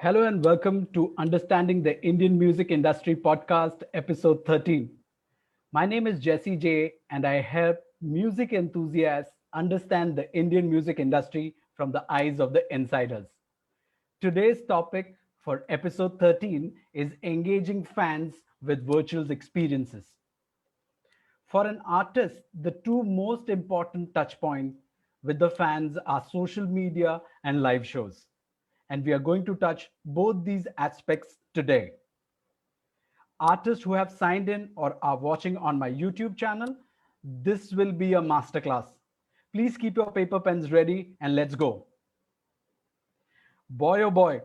Hello and welcome to Understanding the Indian Music Industry podcast, episode 13. My name is Jesse J, and I help music enthusiasts understand the Indian music industry from the eyes of the insiders. Today's topic for episode 13 is engaging fans with virtual experiences. For an artist, the two most important touch points with the fans are social media and live shows. And we are going to touch both these aspects today. Artists who have signed in or are watching on my YouTube channel, this will be a masterclass. Please keep your paper pens ready and let's go. Boy, oh boy,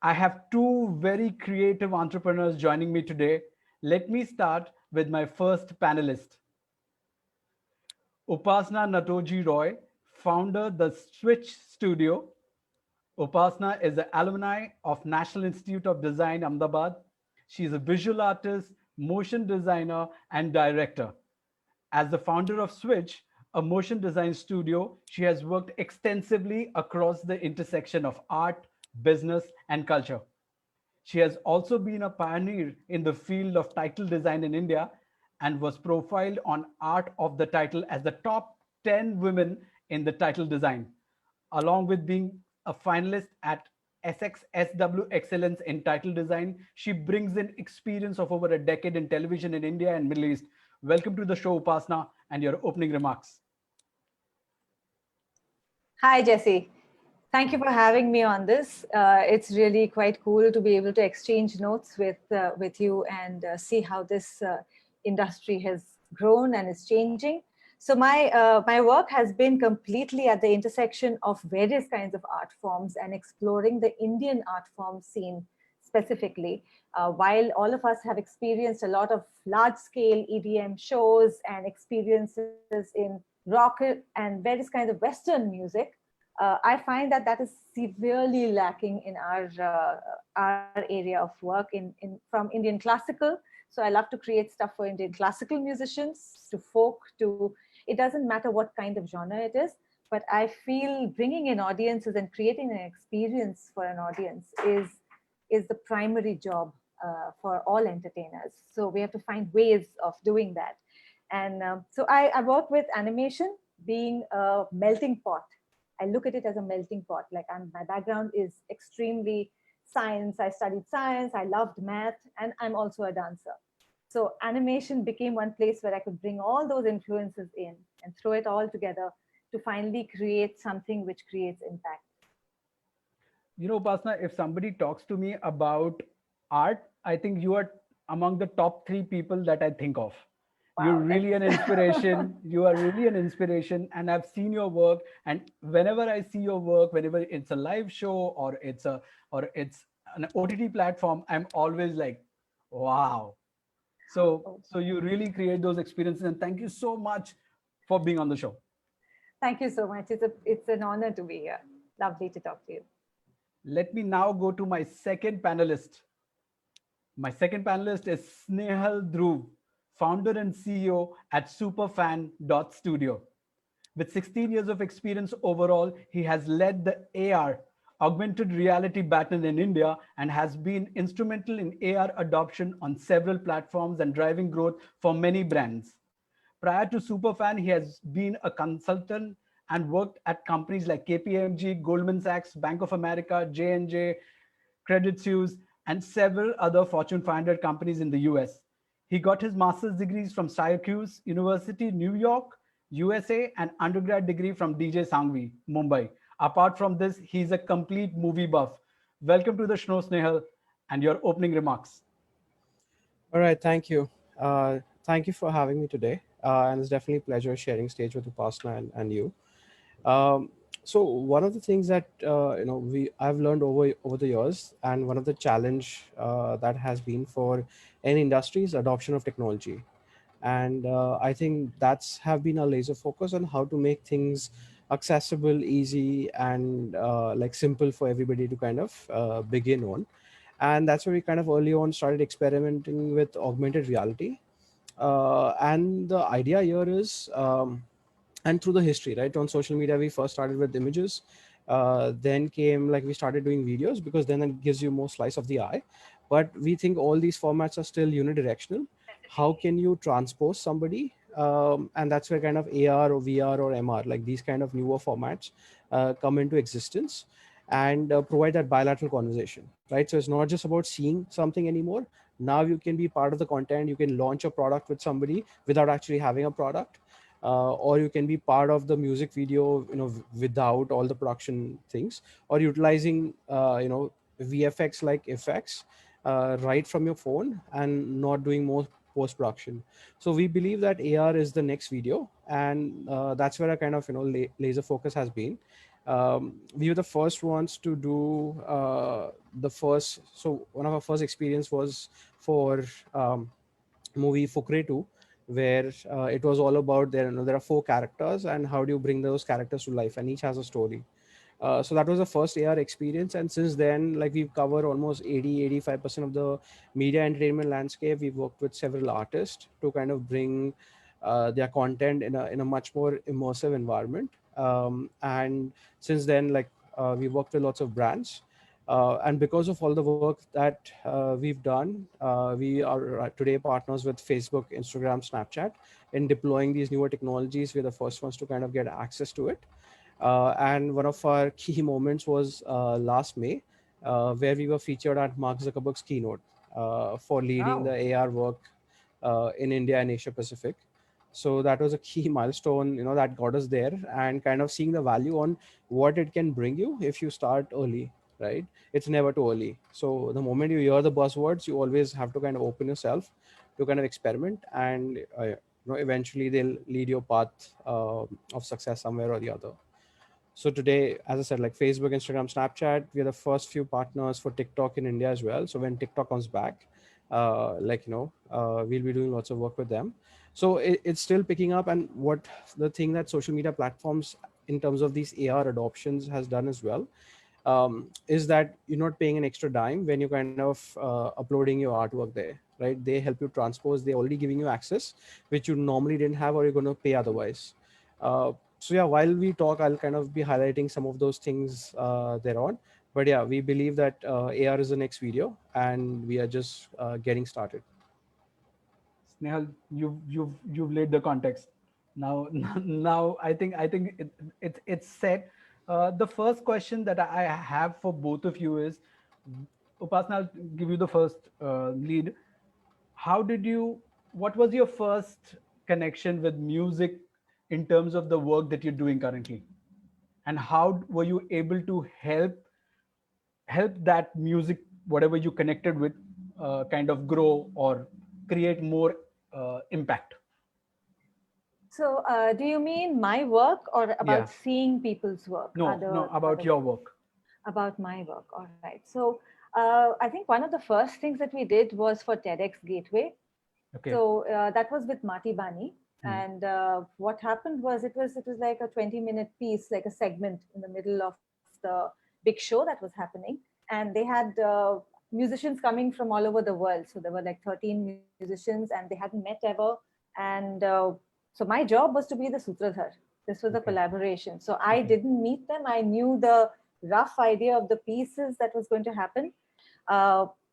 I have two very creative entrepreneurs joining me today. Let me start with my first panelist. Upasna Natoji Roy, founder the Switch Studio. Upasna is an alumni of National Institute of Design, Ahmedabad. She is a visual artist, motion designer, and director. As the founder of Switch, a motion design studio, she has worked extensively across the intersection of art, business, and culture. She has also been a pioneer in the field of title design in India and was profiled on Art of the Title as the top 10 women in the title design, along with being a finalist at SXSW Excellence in Title Design. She brings in experience of over a decade in television in India and Middle East. Welcome to the show, Upasna, and your opening remarks. Hi, Jesse. Thank you for having me on this. It's really quite cool to be able to exchange notes with you and see how this industry has grown and is changing. So my work has been completely at the intersection of various kinds of art forms and exploring the Indian art form scene specifically. While all of us have experienced a lot of large-scale EDM shows and experiences in rock and various kinds of Western music, I find that that is severely lacking in our area of work from Indian classical. So I love to create stuff for Indian classical musicians, to folk, to it doesn't matter what kind of genre it is. But I feel bringing in audiences and creating an experience for an audience is the primary job for all entertainers. So we have to find ways of doing that. And so I work with animation being a melting pot. I look at it as a melting pot. My background is extremely science. I studied science. I loved math, and I'm also a dancer. So animation became one place where I could bring all those influences in and throw it all together to finally create something which creates impact. You know, Upasna, if somebody talks to me about art, I think you are among the top three people that I think of. You're Wow, really an inspiration. You are really an inspiration. And I've seen your work. And whenever I see your work, whenever it's a live show or it's an OTT platform, I'm always like, wow. So you really create those experiences. And thank you so much for being on the show. thank you so much. It's an honor to be here. Lovely to talk to you. Let me now go to my second panelist. My second panelist is Snehal Dhruv, founder and CEO at Superfan Studio. With 16 years of experience overall, he has led the AR, augmented reality baton in India, and has been instrumental in AR adoption on several platforms and driving growth for many brands. Prior to Superfan, he has been a consultant and worked at companies like KPMG, Goldman Sachs, Bank of America, J&J, Credit Suisse, and several other Fortune 500 companies in the US. He got his master's degrees from Syracuse University, New York, USA, and undergrad degree from DJ Sangvi, Mumbai. Apart from this, he's a complete movie buff. Welcome to the show, Snehal, and your opening remarks. All right, thank you. Thank you for having me today. And it's definitely a pleasure sharing stage with Upasna and you. Um, so one of the things that I've learned over the years, and one of the challenge that has been for any industry is adoption of technology, and I think that's have been a laser focus on how to make things accessible, easy, and like simple for everybody to kind of begin on. And that's where we kind of early on started experimenting with augmented reality. And the idea here is and through the history, right? On social media, we first started with images, Then came like we started doing videos because then it gives you more slice of the eye. But we think all these formats are still unidirectional. How can you transpose somebody? And that's where kind of AR or VR or MR, like these kind of newer formats, come into existence and provide that bilateral conversation, right? So it's not just about seeing something anymore. Now you can be part of the content. You can launch a product with somebody without actually having a product, or you can be part of the music video, without all the production things, or utilizing, VFX like effects right from your phone and not doing more post production. So we believe that AR is the next video, and that's where a kind of laser focus has been. We were the first ones to do the first. So one of our first experience was for movie Fukre 2, where it was all about there are four characters and how do you bring those characters to life, and each has a story. So that was the first AR experience, and since then, like, we've covered almost 80-85% of the media entertainment landscape. We've worked with several artists to kind of bring their content in a much more immersive environment. And since then, like, we worked with lots of brands. And because of all the work that we've done, we are today partners with Facebook, Instagram, Snapchat in deploying these newer technologies. We're the first ones to kind of get access to it. And one of our key moments was last May, where we were featured at Mark Zuckerberg's keynote for leading Wow. the AR work in India and Asia Pacific. So that was a key milestone, that got us there, and kind of seeing the value on what it can bring you if you start early, right? It's never too early. So the moment you hear the buzzwords, you always have to kind of open yourself to kind of experiment, and eventually they'll lead your path of success somewhere or the other. So today, as I said, like Facebook, Instagram, Snapchat, we are the first few partners for TikTok in India as well. So when TikTok comes back, we'll be doing lots of work with them. So it's still picking up. And what the thing that social media platforms in terms of these AR adoptions has done as well, is that you're not paying an extra dime when you're kind of uploading your artwork there, right? They help you transpose. They're already giving you access, which you normally didn't have or you're going to pay otherwise. So yeah, while we talk, I'll kind of be highlighting some of those things thereon. But yeah, we believe that AR is the next video, and we are just getting started. Snehal, you've laid the context. Now now I think it's set. The first question that I have for both of you is, Upasna, I'll give you the first lead. How did you? What was your first connection with music in terms of the work that you're doing currently, and how were you able to help that music, whatever you connected with, kind of grow or create more impact? So, do you mean my work or Yeah. about seeing people's work? No, about your work. About my work. All right. So, I think one of the first things that we did was for TEDx Gateway. Okay. So that was with Mati Bani. Hmm. And what happened was it was like a 20-minute piece, like a segment in the middle of the big show that was happening. And they had musicians coming from all over the world. So there were like 13 musicians and they hadn't met ever. And so my job was to be the Sutradhar. This was a Okay. collaboration. So I Okay. didn't meet them. I knew the rough idea of the pieces that was going to happen.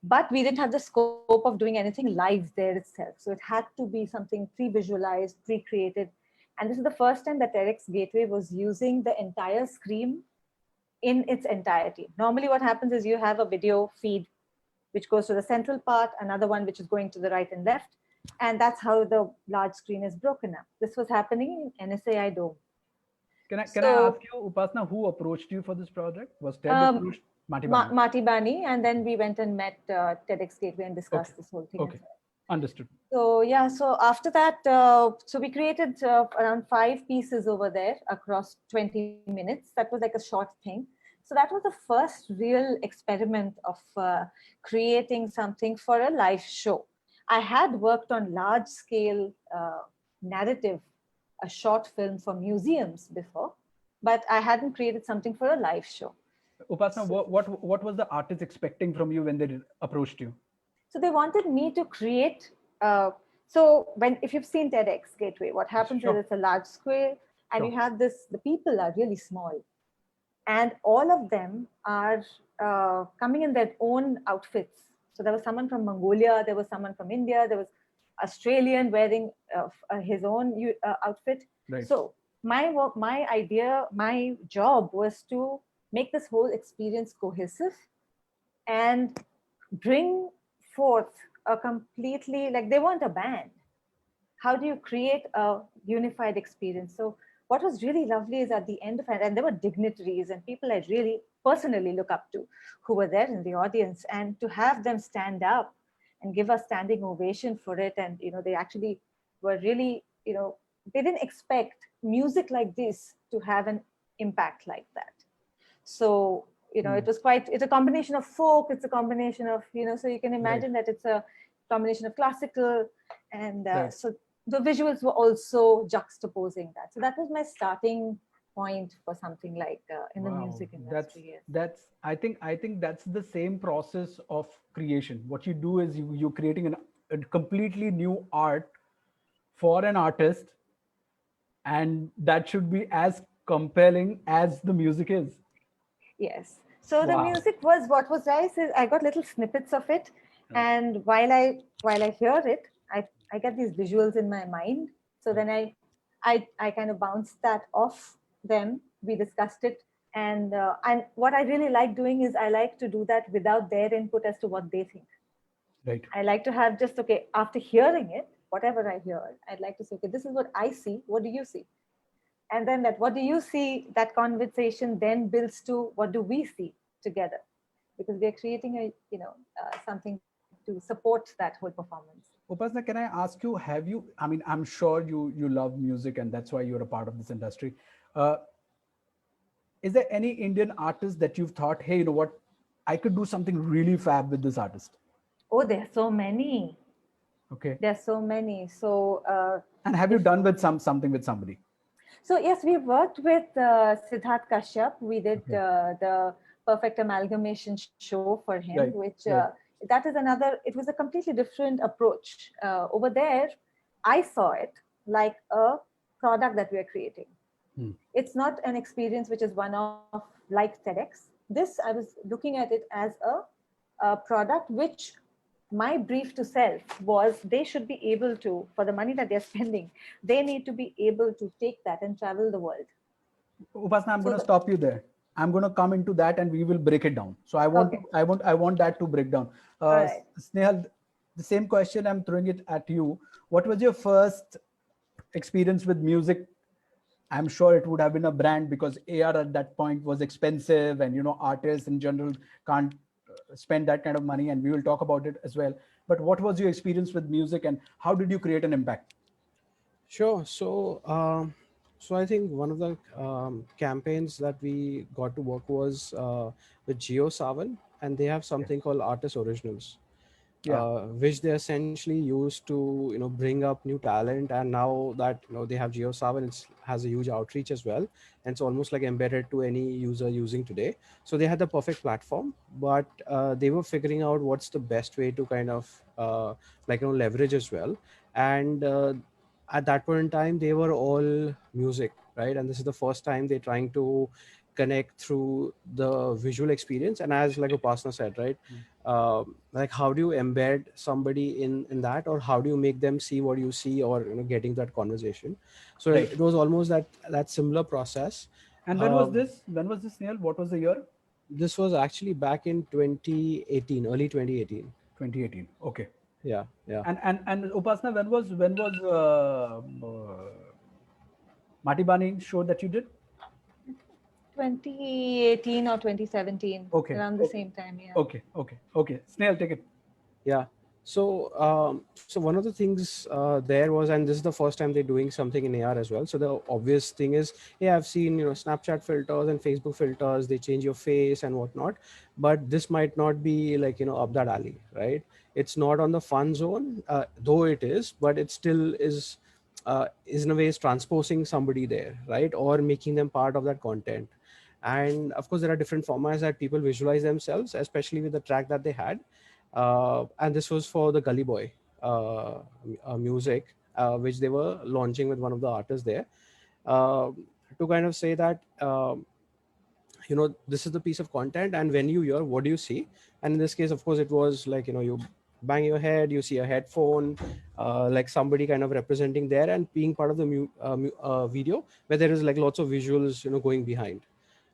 But we didn't have the scope of doing anything live there itself. So it had to be something pre-visualized, pre-created. And this is the first time that TEDx Gateway was using the entire screen in its entirety. Normally what happens is you have a video feed, which goes to the central part, another one which is going to the right and left. And that's how the large screen is broken up. This was happening in NSAI Dome. Can I ask you, Upasna, who approached you for this project? Was TED approached? Mati Bani. Mati Bani, and then we went and met TEDx Gateway and discussed this whole thing. Okay. Understood. So yeah, so after that, so we created around 5 pieces over there across 20 minutes. That was like a short thing. So that was the first real experiment of creating something for a live show. I had worked on large scale narrative, a short film for museums before, but I hadn't created something for a live show. Upasna, what was the artist expecting from you when they approached you? So they wanted me to create. So if you've seen TEDx Gateway, what happens Sure. is it's a large square, and Sure. you have this. The people are really small. and all of them are coming in their own outfits. So there was someone from Mongolia, there was someone from India, there was Australian wearing his own outfit. Right. So my idea, my job was to make this whole experience cohesive and bring forth a completely, like, they weren't a band. How do you create a unified experience? So what was really lovely is at the end of it, and there were dignitaries and people I really personally look up to who were there in the audience, and to have them stand up and give a standing ovation for it. And they actually were really, they didn't expect music like this to have an impact like that. So it was it's a combination of folk, it's a combination of, so you can imagine that it's a combination of classical, and so the visuals were also juxtaposing that. So that was my starting point for something like in the music industry. That's I think that's the same process of creation. What you do is you're creating a completely new art for an artist, and that should be as compelling as the music is. Yes. So the music was, what was nice is I got little snippets of it, and while I hear it, I get these visuals in my mind. So then I kind of bounced that off them. We discussed it, and what I really like doing is I like to do that without their input as to what they think. Right. I like to have just, okay, after hearing it, whatever I hear, I'd like to say, okay, this is what I see. What do you see? And then that, what do you see? That conversation then builds to what do we see together? Because we are creating something to support that whole performance. Upasna, can I ask you, I'm sure you love music and that's why you're a part of this industry. Is there any Indian artist that you've thought, hey, you know what, I could do something really fab with this artist? Oh, there are so many. Okay. There are so many. So. And have you done with something with somebody? So yes, we worked with Siddharth Kashyap. We did the Perfect Amalgamation show for him, which that is another, it was a completely different approach. Over there, I saw it like a product that we are creating. It's not an experience which is one-off like TEDx. This, I was looking at it as a product which my brief to self was they should be able to, for the money that they're spending, they need to be able to take that and travel the world. Upasna, I'm going to stop you there. I'm going to come into that and we will break it down. So I want that to break down. Right. Snehal, the same question, I'm throwing it at you. What was your first experience with music? I'm sure it would have been a brand, because AR at that point was expensive, and artists in general can't spend that kind of money, and we will talk about it as well. But what was your experience with music and how did you create an impact? Sure. So I think one of the campaigns that we got to work was with JioSaavn, and they have something called Artist Originals, which they essentially use to bring up new talent. And now that they have JioSaavn, it has a huge outreach as well, and it's almost like embedded to any user using today. So they had the perfect platform, but they were figuring out what's the best way to kind of leverage as well. And at that point in time, they were all music, right? And this is the first time they're trying to connect through the visual experience. And as like Upasna said, right, like how do you embed somebody in that, or how do you make them see what you see, or getting that conversation? So it was almost that similar process. And when was this? When was this, Neil? What was the year? This was actually back in 2018, early 2018. 2018. Okay. Yeah. And Upasna, when was Mati Bani show that you did? 2018 or 2017. Okay. Around the same time. Yeah. Okay. Snehal, take it. Yeah. So one of the things there was, and this is the first time they're doing something in AR as well. So the obvious thing is, I've seen Snapchat filters and Facebook filters. They change your face and whatnot, but this might not be like up that alley, right? It's not on the fun zone, though it is, but it still is in a way is transposing somebody there, right, or making them part of that content. And of course, there are different formats that people visualize themselves, especially with the track that they had. And this was for the Gully Boy music, which they were launching with one of the artists there, to kind of say that this is the piece of content, and when you hear, what do you see? And in this case, of course, it was like, you bang your head, you see a headphone, like somebody kind of representing there and being part of the video, where there is like lots of visuals, going behind.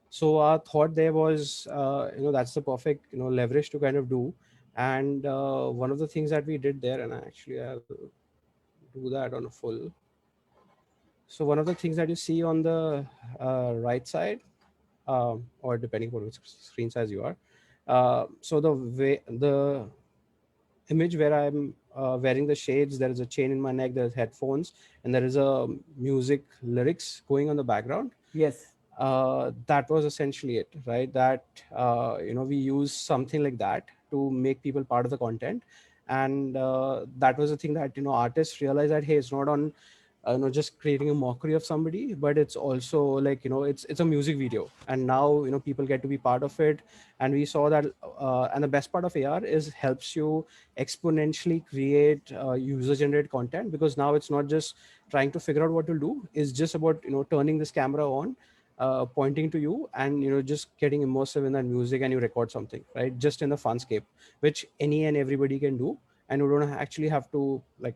So our thought there was, that's the perfect, leverage to kind of do. And one of the things that we did there, and I'll do that on a full. So one of the things that you see on the right side, or depending on which screen size you are. So the image where I'm wearing the shades, there is a chain in my neck, there's headphones, and there is a music lyrics going on the background. Yes. That was essentially it, right? That we use something like that to make people part of the content. And that was the thing that artists realized, that hey, it's not on just creating a mockery of somebody, but it's also like, it's a music video, and now people get to be part of it. And we saw that, and the best part of AR is helps you exponentially create user generated content, because now it's not just trying to figure out what to do, it's just about turning this camera on, pointing to you, and just getting immersive in that music, and you record something, right, just in the funscape, which any and everybody can do. And you don't actually have to, like,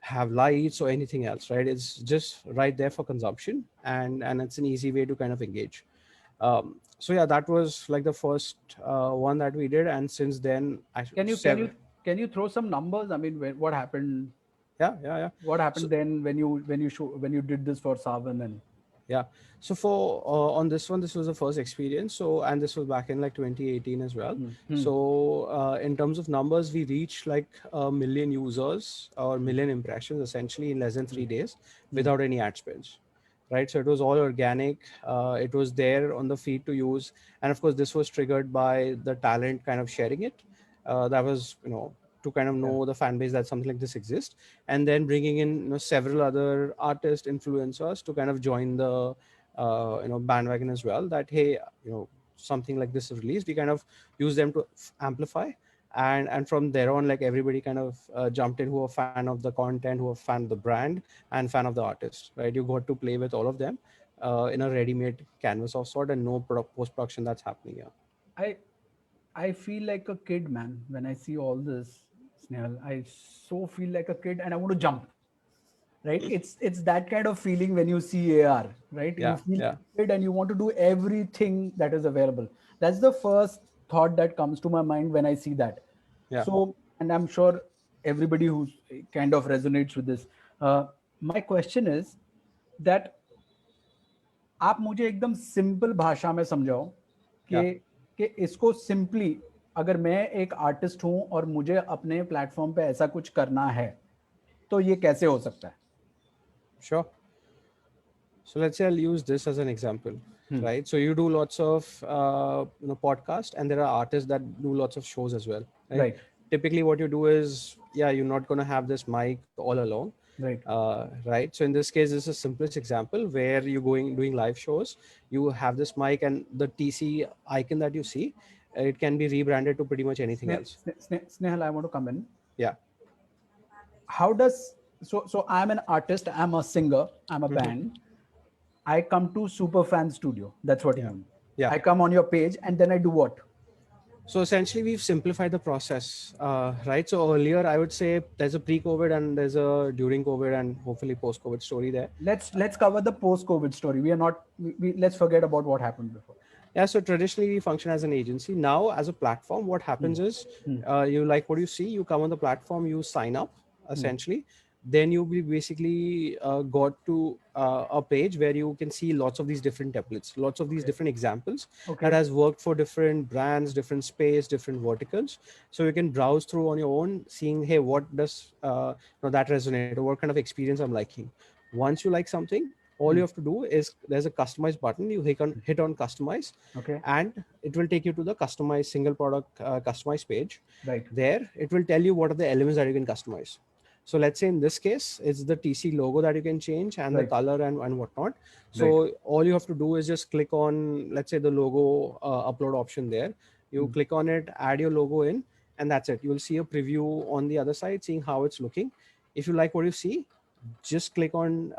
have lights or anything else, right? It's just right there for consumption, and it's an easy way to kind of engage. So yeah, that was like the first one that we did, and since then Can you throw some numbers? I mean, what happened? yeah. What happened So, then when you did this for Savan? And yeah, so for on this one, this was the first experience. So, and this was back in like 2018 as well. So in terms of numbers, we reached like 1 million users or million impressions essentially in less than 3 days without any ad spends, right? So it was all organic. It was there on the feed to use, and of course this was triggered by the talent kind of sharing it. That was, to kind of know the fan base that something like this exists, and then bringing in several other artists, influencers to kind of join the bandwagon as well, that hey, something like this is released, we kind of use them to amplify. And from there on, like, everybody kind of jumped in, who are fan of the content, who are fan of the brand, and fan of the artist, right? You got to play with all of them in a ready-made canvas of sort, and no post-production that's happening here. I I feel like a kid, man. When I see all this, Snehal, I so feel like a kid, and I want to jump. Right? It's that kind of feeling when you see AR. Right? You Yeah, feel yeah, like a kid, and you want to do everything that is available. That's the first thought that comes to my mind when I see that. yeah. So, and I'm sure everybody who kind of resonates with this. My question is that आप मुझे एकदम simple भाषा में समझाओ Yeah, कि इसको simply, अगर मैं एक आर्टिस्ट हूं और मुझे अपने प्लेटफॉर्म पे ऐसा कुछ करना है, तो ये कैसे हो सकता है? sure. So let's say I'll use this as an example, right? So you do lots of podcast, and there are artists that do lots of shows as well, right? Right. Typically, what you do is, yeah, you're not going to have this mic all along, Right. right? So in this case, this is the simplest example where you're doing live shows. You have this mic, and the TC icon that you see, it can be rebranded to pretty much anything else. Snehal, I want to come in. Yeah. How does, so I'm an artist, I'm a singer, I'm a band. I come to Superfan Studio. That's what you mean. Yeah. I come on your page, and then I do what? So essentially, we've simplified the process, right? So earlier, I would say there's a pre-COVID and there's a during COVID and hopefully post-COVID story there. Let's cover the post-COVID story. We are not. Let's forget about what happened before. Yeah. So traditionally, we function as an agency. Now, as a platform, what happens is, you like what you see. You come on the platform, you sign up, essentially. Then you will basically got to a page where you can see lots of these different templates, lots of these different examples that has worked for different brands, different space, different verticals. So you can browse through on your own, seeing, hey, what does that resonate, or what kind of experience I'm liking. Once you like something, all you have to do is, there's a customize button. You hit on customize, and it will take you to the customize single product customize page. Right. There, it will tell you what are the elements that you can customize. So let's say in this case, it's the TC logo that you can change, and the color and whatnot. So all you have to do is just click on, let's say, the logo upload option there. You click on it, add your logo in, and that's it. You will see a preview on the other side, seeing how it's looking. If you like what you see, just click on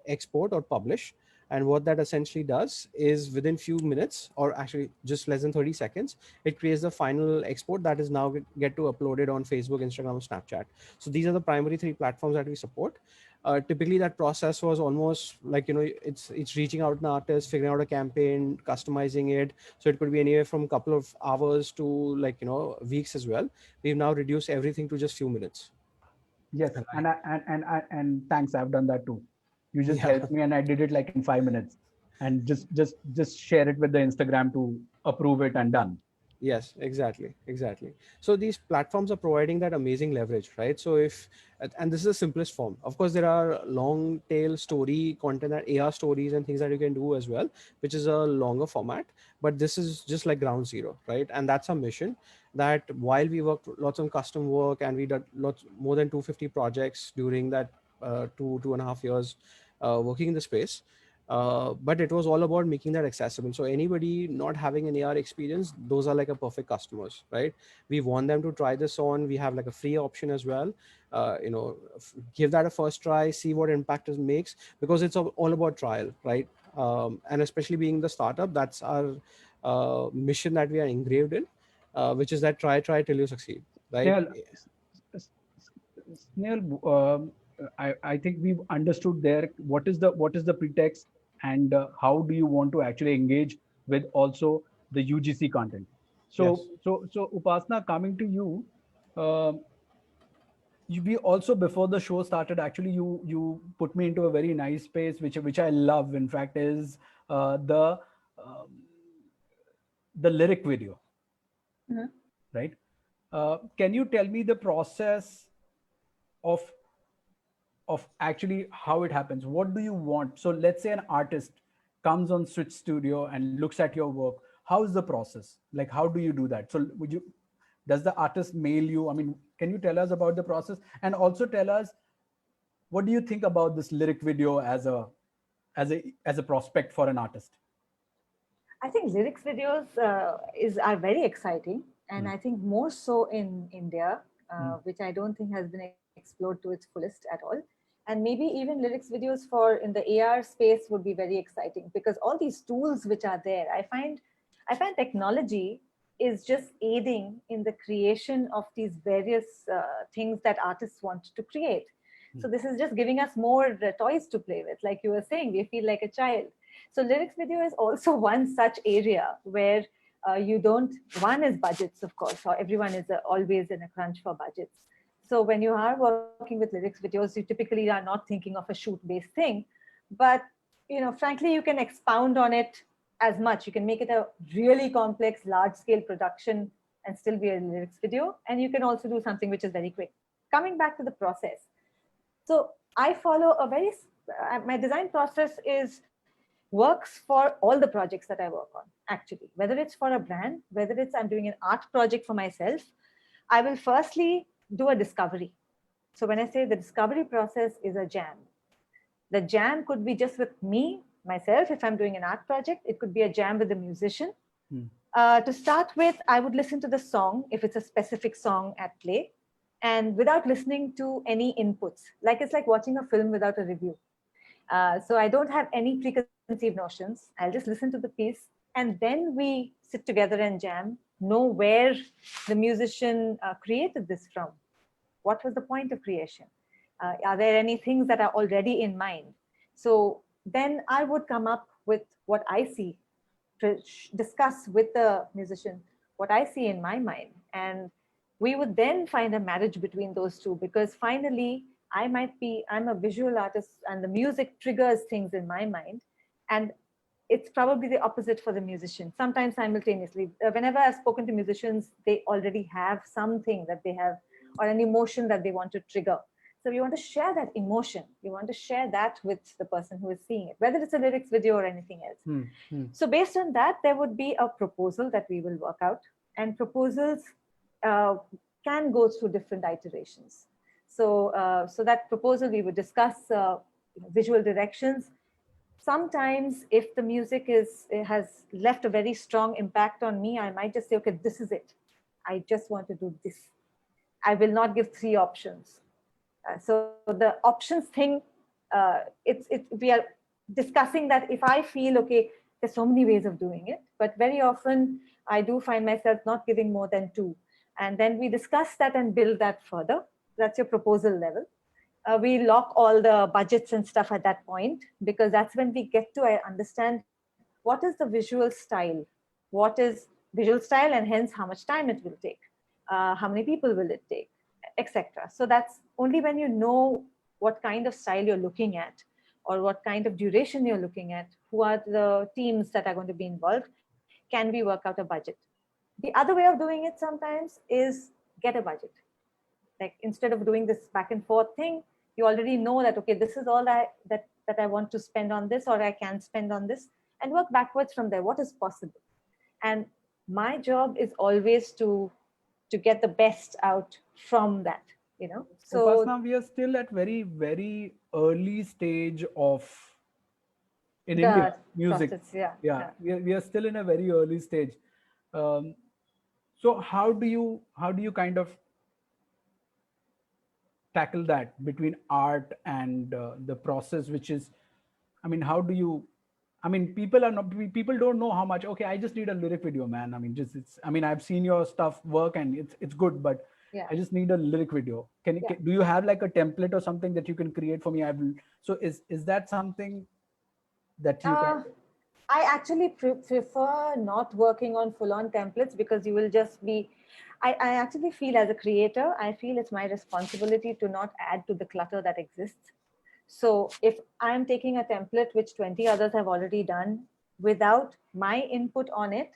export or publish, And what that essentially does is within few minutes, or actually just less than 30 seconds, it creates the final export that is now get to uploaded on Facebook, Instagram, Snapchat. So these are the primary three platforms that we support. Typically that process was almost like, it's reaching out to an artist, figuring out a campaign, customizing it. So it could be anywhere from a couple of hours to like, weeks as well. We've now reduced everything to just few minutes. Yes, Right. and thanks. I've done that too. You just Yeah. helped me, and I did it like in 5 minutes, and just share it with the Instagram to approve it and done. Yes, exactly. So these platforms are providing that amazing leverage, right? So if, and this is the simplest form. Of course, there are long tail story content, that AR stories and things that you can do as well, which is a longer format. But this is just like ground zero, right? And that's our mission. That while we worked lots on custom work, and we did lots more than 250 projects during that 2.5 years working in the space. But it was all about making that accessible. So anybody not having an AR experience, those are like a perfect customers, right? We want them to try this on. We have like a free option as well. Give that a first try, see what impact it makes, because it's all about trial, right? And especially being the startup, that's our mission that we are engraved in, which is that try till you succeed, right? Snehal, S- Snehal, I think we've understood there what is the pretext, and how do you want to actually engage with also the UGC content. Yes. So Upasna, coming to you, um, we also, before the show started, actually you put me into a very nice space, which I love. In fact, is um, the lyric video, Mhm. right? Can you tell me the process of actually how it happens? What do you want? So let's say an artist comes on Switch Studio and looks at your work. How is the process? Like, how do you do that? So would you, does the artist mail you? I mean, can you tell us about the process, and also tell us what do you think about this lyric video as a prospect for an artist? I think lyrics videos are very exciting, and Hmm. I think more so in India, Hmm. which I don't think has been explored to its fullest at all. And maybe even lyrics videos for in the AR space would be very exciting, because all these tools which are there, I find technology is just aiding in the creation of these various things that artists want to create. Hmm. So this is just giving us more toys to play with. Like you were saying, we feel like a child. So lyrics video is also one such area where you don't, one is budgets, of course, or everyone is always in a crunch for budgets. So when you are working with lyrics videos, you typically are not thinking of a shoot based thing, but frankly, you can expound on it as much. You can make it a really complex, large scale production and still be a lyrics video. And you can also do something which is very quick. Coming back to the process. So I follow a my design process is works for all the projects that I work on, actually. Whether it's for a brand, whether it's I'm doing an art project for myself, I will firstly do a discovery. So when I say the discovery process is a jam, the jam could be just with me, myself, if I'm doing an art project. It could be a jam with a musician. Hmm. To start with, I would listen to the song if it's a specific song at play, and without listening to any inputs. Like it's like watching a film without a review. So I don't have any preconceived notions. I'll just listen to the piece, and then we sit together and jam, know where the musician created this from. What was the point of creation? Are there any things that are already in mind? So then I would come up with what I see, to discuss with the musician what I see in my mind. And we would then find a marriage between those two, because finally, I'm a visual artist and the music triggers things in my mind. And it's probably the opposite for the musician, sometimes simultaneously. Whenever I've spoken to musicians, they already have something that they have, or an emotion that they want to trigger. So you want to share that emotion. You want to share that with the person who is seeing it, whether it's a lyrics video or anything else. Hmm. Hmm. So based on that, there would be a proposal that we will work out, and proposals uh, can go through different iterations. So that proposal we would discuss visual directions. Sometimes, if the music has left a very strong impact on me, I might just say, okay, this is it. I just want to do this. I will not give three options. So the options thing, we are discussing that if I feel, okay, there's so many ways of doing it, but very often I do find myself not giving more than two. And then we discuss that and build that further. That's your proposal level. We lock all the budgets and stuff at that point, because that's when we get to understand what is the visual style, what is visual style, and hence how much time it will take, how many people will it take, etc. So that's only when you know what kind of style you're looking at, or what kind of duration you're looking at, who are the teams that are going to be involved, can we work out a budget. The other way of doing it sometimes is get a budget. Like, instead of doing this back and forth thing, you already know that, okay, this is all that I want to spend on this, or I can spend on this, and work backwards from there. What is possible? And my job is always to get the best out from that, you know. So Upasana, we are still at very early stage of in the India music. process, yeah. We are still in a very early stage. So how do you kind of tackle that between art and the process, which is, I mean, how do you, I mean, people don't know how much, okay, I just need a lyric video, man. I mean, I've seen your stuff work and it's good, but Yeah. I just need a lyric video. Do you have like a template or something that you can create for me? So is that something that you can? I actually prefer not working on full-on templates, because you will just be, I actually feel, as a creator, I feel it's my responsibility to not add to the clutter that exists. So if I'm taking a template which 20 others have already done without my input on it,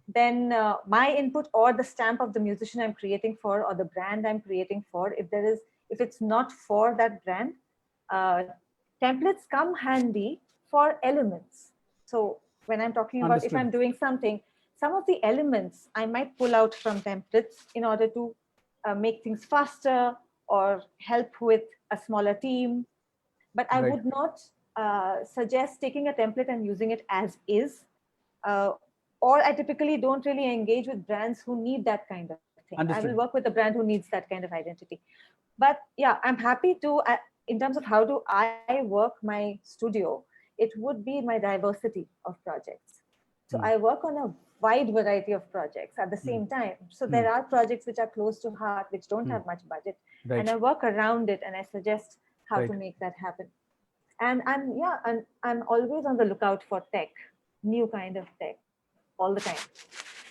then my input or the stamp of the musician I'm creating for, or the brand I'm creating for, if it's not for that brand, templates come handy for elements. So when I'm talking about, if Understood. I'm doing something, some of the elements I might pull out from templates in order to make things faster or help with a smaller team. But I Right. would not suggest taking a template and using it as is. Or I typically don't really engage with brands who need that kind of thing. I will Understood. work with a brand who needs that kind of identity. But yeah, I'm happy to, in terms of how do I work my studio, it would be my diversity of projects. So I work on a wide variety of projects at the same time. So there are projects which are close to heart, which don't have much budget. Right. And I work around it and I suggest how Right. to make that happen. And I'm always on the lookout for tech, new kind of tech, all the time.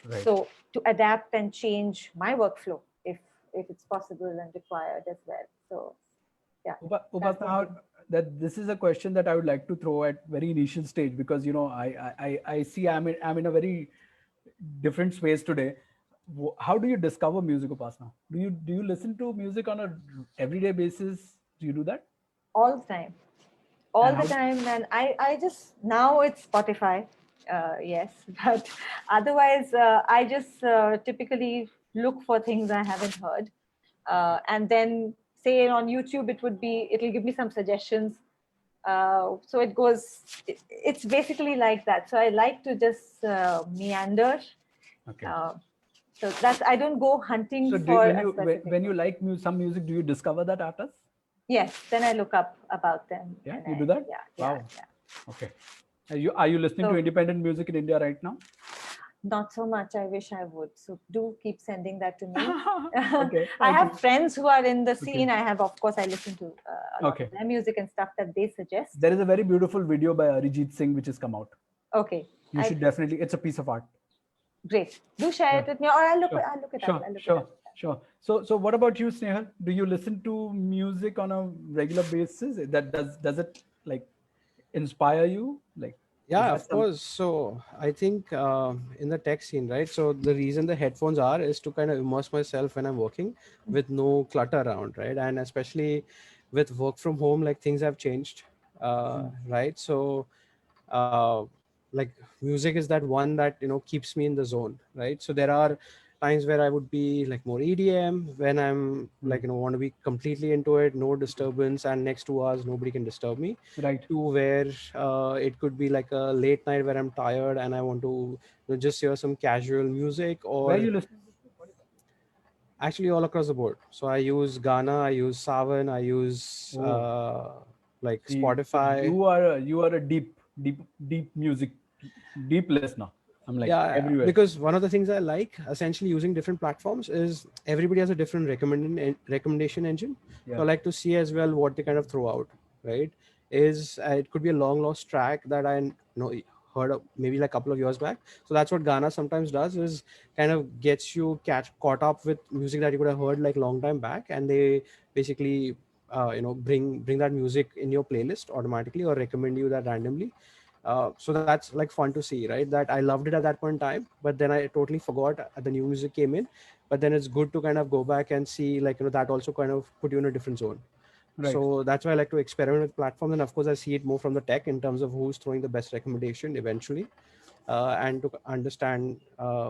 Right. So to adapt and change my workflow if it's possible and required as well. So yeah. Upasana, that this is a question that I would like to throw at very initial stage, because I see I'm in a very different space today. How do you discover music, Upasana? Do you listen to music on a everyday basis? Do you do that? All the time. And how- And I just, now it's Spotify, yes, but otherwise I just typically look for things I haven't heard, and then say on YouTube it'll give me some suggestions. So it's basically like that. So I like to just meander. Okay. So that's, I don't go hunting So for when a you specific when you one. like some music, do you discover that artist? Yes, then I look up about them. Yeah, and you do that? Yeah, Wow. yeah. Okay. Are you listening to So- independent music in India right now? Not so much. I wish I would. So do keep sending that to me. Okay. I have Okay. friends who are in the scene. Of course, I listen to a lot Okay. of their music and stuff that they suggest. There is a very beautiful video by Arijit Singh which has come out. Okay. You should definitely. It's a piece of art. Great. Do share it with me, or I'll look Sure. it up. Sure. I'll look it Sure. up. Sure. So what about you, Snehal? Do you listen to music on a regular basis? Does it like inspire you? Like, Yeah, is that of course. So I think in the tech scene, right? So the reason the headphones are is to kind of immerse myself when I'm working with no clutter around, right? And especially with work from home, like things have changed, right? So like music is that one that keeps me in the zone, right? So there are times where I would be like more EDM when I'm like want to be completely into it, no disturbance, and next 2 hours nobody can disturb me. right? To where it could be like a late night where I'm tired and I want to just hear some casual music, Where or you listen? actually all across the board. So I use Ghana, I use Savan, I use Oh. like See, Spotify. you are a deep music, deep listener. I'm like Yeah, everywhere. because one of the things I like essentially using different platforms is everybody has a different recommendation engine. So Yeah. I like to see as well what they kind of throw out, right? Is it could be a long lost track that I know heard of maybe like a couple of years back. So that's what Ghana sometimes does, is kind of gets you caught up with music that you could have heard like long time back, and they basically bring that music in your playlist automatically or recommend you that randomly. So that's like fun to see, right? That I loved it at that point in time, but then I totally forgot the new music came in. But then it's good to kind of go back and see, like, that also kind of put you in a different zone. Right. So that's why I like to experiment with platforms, and of course I see it more from the tech in terms of who's throwing the best recommendation eventually, and to understand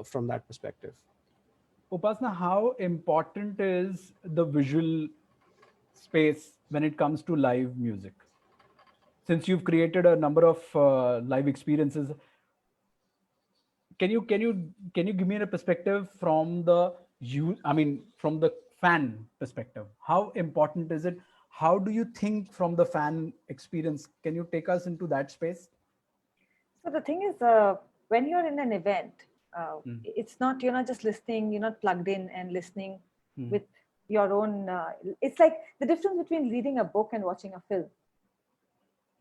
from that perspective. Upasna, how important is the visual space when it comes to live music? Since you've created a number of live experiences, can you can you can you give me a perspective from the from the fan perspective? How important is it? How do you think from the fan experience? Can you take us into that space? So the thing is, when you're in an event, Mm, it's not, you're not just listening, you're not plugged in and listening mm, with your own. It's like the difference between reading a book and watching a film,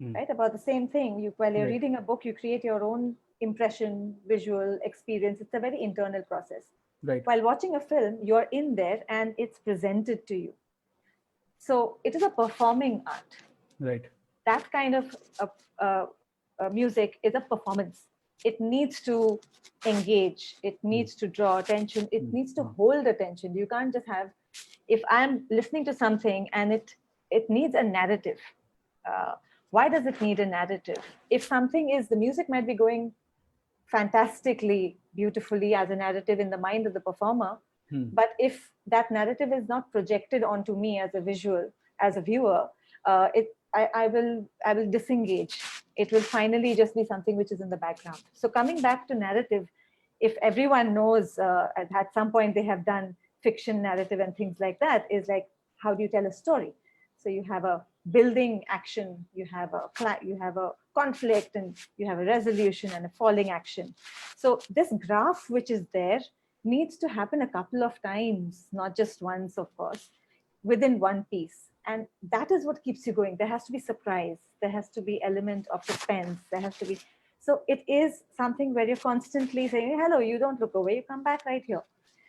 mm. right? About the same thing. While you're Right, reading a book, you create your own impression, visual experience. It's a very internal process. right, While watching a film, you're in there and it's presented to you. So it is a performing art. right. That kind of uh, music is a performance. It needs to engage, it Mm, needs to draw attention, it mm, needs to mm. hold attention. You can't just have, if I'm listening to something and it needs a narrative. uh, why does it need a narrative? If something is, the music might be going fantastically beautifully as a narrative in the mind of the performer, Hmm. but if that narrative is not projected onto me as a visual, as a viewer, I will disengage. It will finally just be something which is in the background. So coming back to narrative, if everyone knows, at some point they have done fiction narrative and things like that, is like, how do you tell a story? So you have a building action, you have a conflict, and you have a resolution and a falling action. So this graph which is there needs to happen a couple of times, not just once, of course, within one piece. And that is what keeps you going. There has to be surprise, there has to be element of suspense, there has to be, so it is something where you're constantly saying, hello, you don't look away, you come back right here.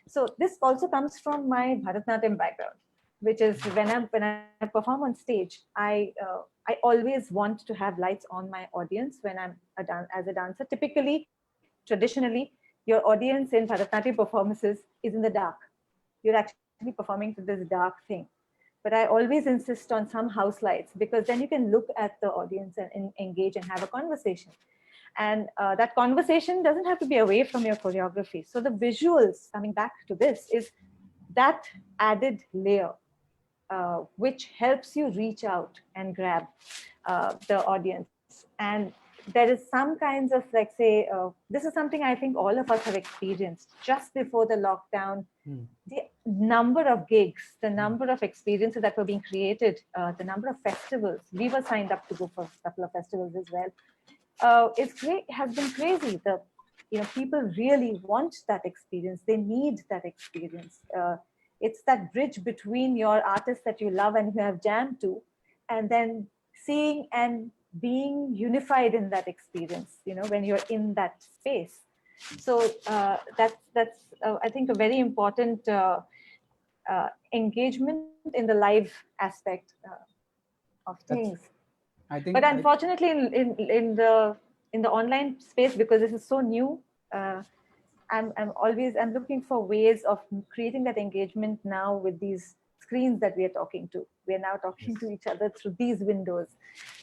So this also comes from my Bharatanatyam background, which is when I perform on stage, I always want to have lights on my audience when I'm as a dancer. Typically, traditionally, your audience in Bharatanatyam performances is in the dark. You're actually performing to this dark thing. But I always insist on some house lights, because then you can look at the audience and engage and have a conversation. And that conversation doesn't have to be away from your choreography. So the visuals, coming back to this, is that added layer, which helps you reach out and grab the audience. And there is some kinds of, like, say, this is something I think all of us have experienced just before the lockdown. Hmm. The number of gigs, the number of experiences that were being created, the number of festivals. We were signed up to go for a couple of festivals as well. It's great, has been crazy. People really want that experience. They need that experience. It's that bridge between your artist that you love and who have jammed to, and then seeing and being unified in that experience. When you're in that space. So that's I think a very important engagement in the live aspect of things. That's, I But think, unfortunately, in the online space, because this is so new, uh, I'm looking for ways of creating that engagement now with these screens that we are talking to. We are now talking to yes. each other through these windows.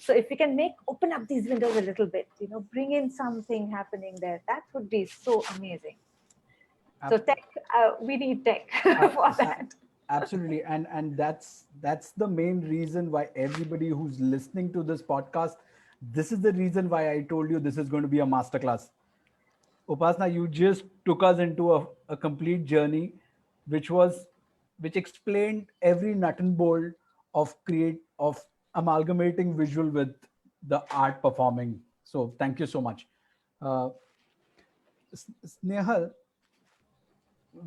So if we can open up these windows a little bit, bring in something happening there, that would be so amazing. So Ab- tech, we need tech ab- for a- that. Absolutely. And that's the main reason why everybody who's listening to this podcast, this is the reason why I told you this is going to be a masterclass. Upasna, you just took us into a complete journey, which was which explained every nut and bolt of amalgamating visual with the art performing. So thank you so much. Uh, Snehal,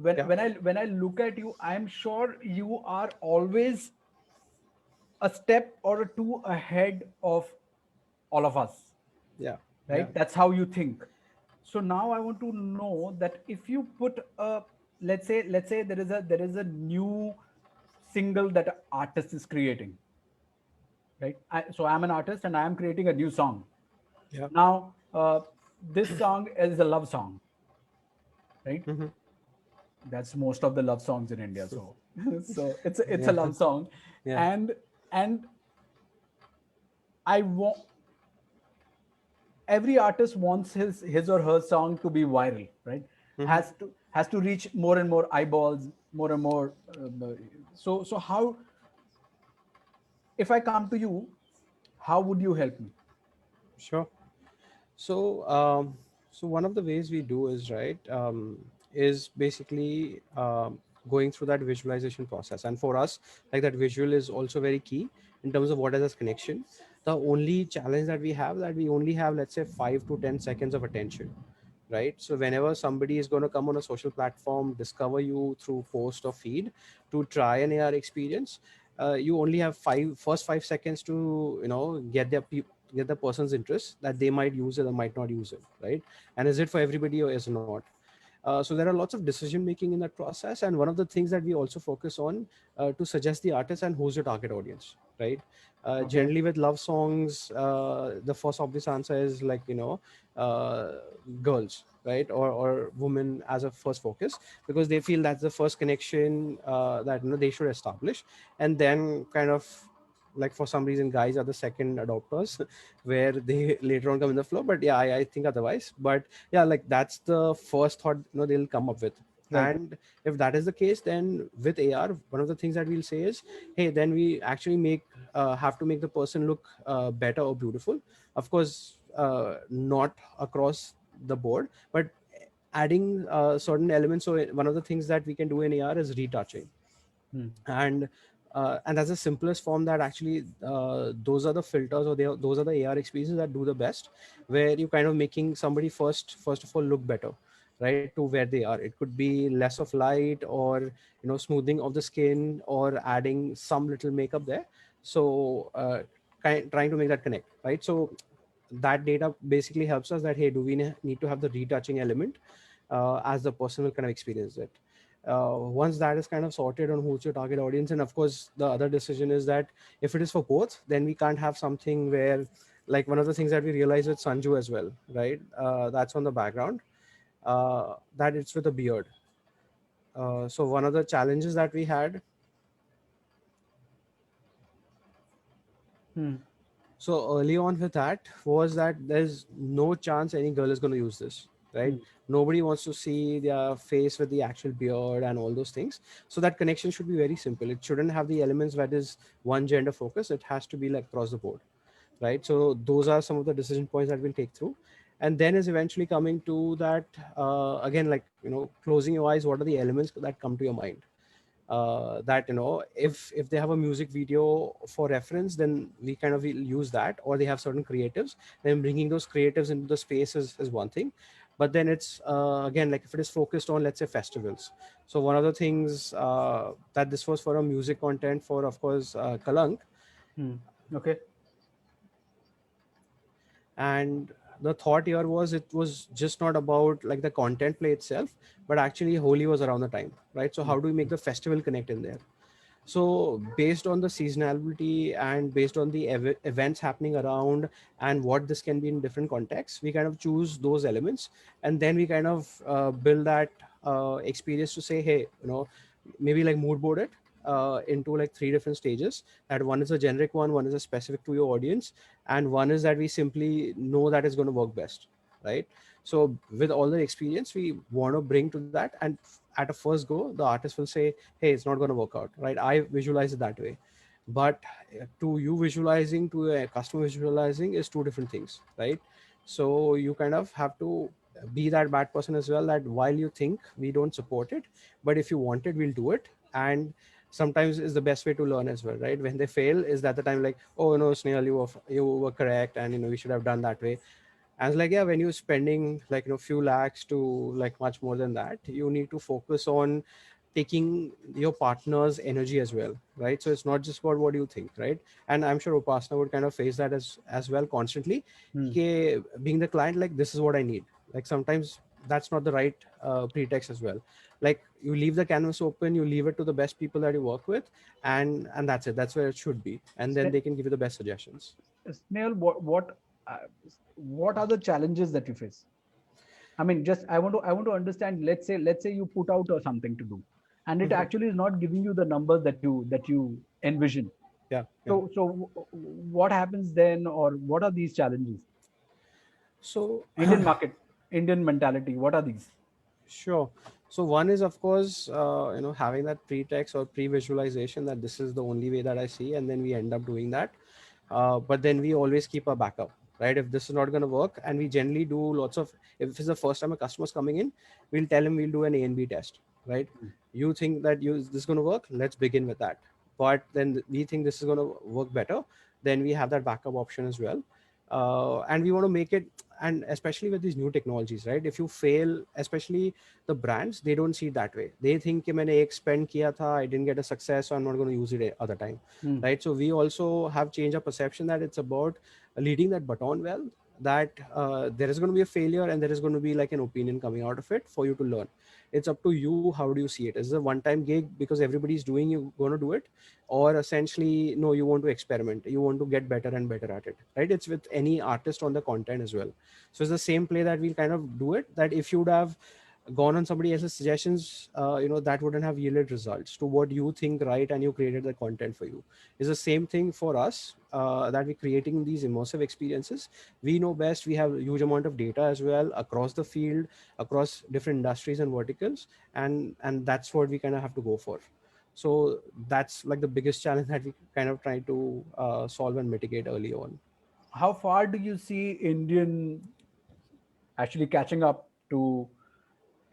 Yeah, when I look at you, I'm sure you are always a step or a two ahead of all of us, yeah, yeah. right? That's how you think. So now I want to know that if you put a, let's say there is a new single that an artist is creating, right? So I'm an artist and I am creating a new song. Yeah. Now this song is a love song, right? Hmm. That's most of the love songs in India. So so it's a Yeah. love song, Yeah. and I want, every artist wants his or her song to be viral, right? Hmm. Has to reach more and more eyeballs, more and more. So how, if I come to you, how would you help me? Sure. So, so one of the ways we do is right is basically going through that visualization process, and for us, like that visual is also very key in terms of what is this connection. The only challenge that we have, that we only have, let's say, 5 to 10 seconds of attention, right? So whenever somebody is going to come on a social platform, discover you through post or feed to try an AR experience, you only have first 5 seconds to get the person's interest, that they might use it or might not use it, right? And is it for everybody or is it not? So there are lots of decision making in that process, and one of the things that we also focus on to suggest the artist and who's your target audience, right? Okay. Generally with love songs, the first obvious answer is like uh, girls, right, or women as a first focus, because they feel that's the first connection that they should establish, and then kind of like for some reason guys are the second adopters where they later on come in the flow. But yeah, I think otherwise. But yeah, like that's the first thought they'll come up with. Right. And if that is the case, then with AR, one of the things that we'll say is, hey, then we actually have to make the person look better or beautiful. Of course, not across the board, but adding certain elements. So one of the things that we can do in AR is retouching, Hmm. and that's the simplest form, that actually those are the filters, or those are the AR experiences that do the best, where you kind of making somebody first of all look better, right, to where they are. It could be less of light, or smoothing of the skin, or adding some little makeup there. So trying to make that connect, right? So that data basically helps us that, hey, do we need to have the retouching element as the person will kind of experience it. Once that is kind of sorted on who's your target audience, and of course the other decision is that if it is for both, then we can't have something where, like one of the things that we realize with Sanju as well, right, that's on the background, that it's with a beard. So one of the challenges that we had, Hmm. so early on with that, was that there's no chance any girl is going to use this, right? Hmm. Nobody wants to see their face with the actual beard and all those things. So that connection should be very simple. It shouldn't have the elements that is one gender focus. It has to be like across the board, right? So those are some of the decision points that we'll take through. And then is eventually coming to that, again, like closing your eyes, what are the elements that come to your mind? That if they have a music video for reference, then we kind of will use that, or they have certain creatives, then bringing those creatives into the space is one thing. But then it's again, like if it is focused on, let's say, festivals. So one of the things that this was for a music content for, of course, Kalank. Hmm. Okay. And the thought here was, it was just not about like the content play itself, but actually Holi was around the time, right? So Hmm. how do we make the festival connect in there? So based on the seasonality and based on the events happening around and what this can be in different contexts, we kind of choose those elements, and then we kind of build that experience to say, hey, maybe like mood board it into like three different stages. That one is a generic one is a specific to your audience, and one is that we simply know that is going to work best, right? So with all the experience we want to bring to that, and at a first go the artist will say, hey, it's not going to work out, right? I visualize it that way. But to you visualizing, to a customer visualizing, is two different things, right? So you kind of have to be that bad person as well, that while you think we don't support it, but if you want it, we'll do it. And sometimes is the best way to learn as well, right? When they fail is that the time like, oh no, Snehal, you were correct, and we should have done that way. And it's like, yeah, when you're spending like few lakhs to like much more than that, you need to focus on taking your partner's energy as well, right? So it's not just about what you think, right? And I'm sure Upasana would kind of face that as well constantly. Hmm. Being the client, like this is what I need. Like sometimes that's not the right pretext as well. Like you leave the canvas open, you leave it to the best people that you work with, and that's it. That's where it should be, and then they can give you the best suggestions. Snail, what are the challenges that you face? I mean, just I want to understand. Let's say you put out or something to do, and it Mhm. actually is not giving you the numbers that you envision. Yeah, yeah. So what happens then, or what are these challenges? So Indian market, Indian mentality. What are these? sure. So one is of course, having that pretext or pre-visualization that this is the only way that I see, and then we end up doing that. But then we always keep a backup, right? If this is not going to work, and we generally do lots of, if it's the first time a customer's coming in, we'll tell him we'll do an A and B test, right? You think that this is going to work? Let's begin with that. But then we think this is going to work better. Then we have that backup option as well. And we want to make it, and especially with these new technologies, right? If you fail, especially the brands, they don't see it that way. They think कि मैंने एक spend किया था, I didn't get a success, so I'm not going to use it other time, Hmm. right? So we also have changed our perception that it's about leading that baton well, that there is going to be a failure and there is going to be like an opinion coming out of it for you to learn. It's up to you, how do you see it? Is it a one-time gig because everybody's doing, you going to do it, or essentially no, you want to experiment, you want to get better and better at it, right? It's with any artist on the content as well. So it's the same play that we'll kind of do it, that if you'd have gone on somebody else's suggestions, that wouldn't have yielded results to what you think, right? And you created the content for you. It's the same thing for us, that we're creating these immersive experiences. We know best. We have a huge amount of data as well across the field, across different industries and verticals, and that's what we kind of have to go for. So that's like the biggest challenge that we kind of try to solve and mitigate early on. How far do you see Indian actually catching up to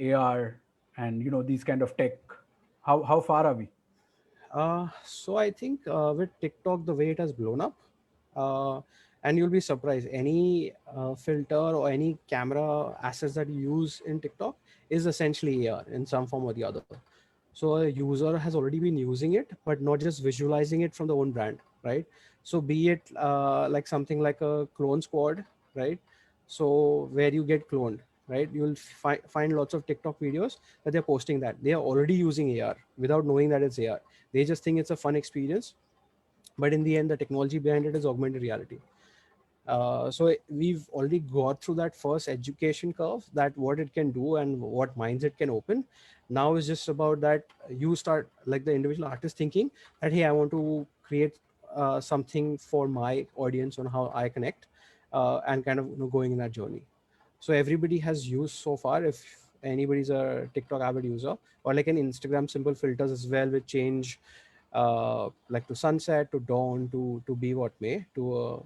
AR and these kind of tech? How far are we? So I think with TikTok, the way it has blown up, uh, and you'll be surprised, any filter or any camera assets that you use in TikTok is essentially AR in some form or the other. So a user has already been using it, but not just visualizing it from the own brand, right? So be it like something like a clone squad, right? So where you get cloned, right? You'll find lots of TikTok videos that they're posting that they are already using AR without knowing that it's AR. They just think it's a fun experience, but in the end, the technology behind it is augmented reality. So we've already got through that first education curve, that what it can do and what minds it can open. Now is just about that you start, like the individual artist, thinking that hey, I want to create something for my audience on how I connect, and kind of going in that journey. So everybody has used so far, if anybody's a TikTok avid user, or like an Instagram simple filters as well, which change like to sunset, to dawn, to be what may, to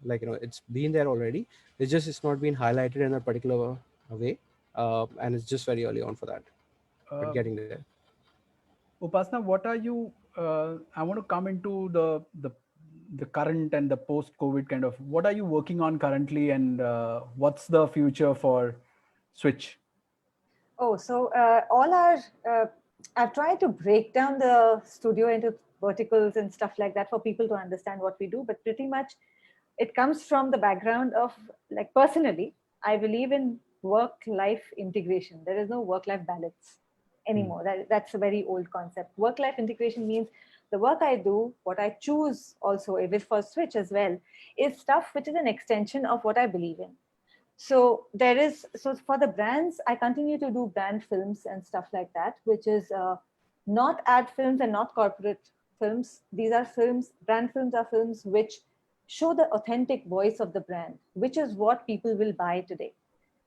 like it's been there already. It's not been highlighted in a particular way, and it's just very early on for that, but Uh, getting there. Upasana, what are you? I want to come into the current and the post-COVID kind of. What are you working on currently, and what's the future for Switch? Oh, so all our, I've tried to break down the studio into verticals and stuff like that for people to understand what we do, but pretty much it comes from the background of, like, personally, I believe in work life integration. There is no work life balance Hmm. anymore. That's a very old concept. Work life integration means the work I do, what I choose also, if it's for Switch as well, is stuff which is an extension of what I believe in. So there is, so for the brands, I continue to do brand films and stuff like that, which is not ad films and not corporate films. These are films, brand films are films which show the authentic voice of the brand, which is what people will buy today,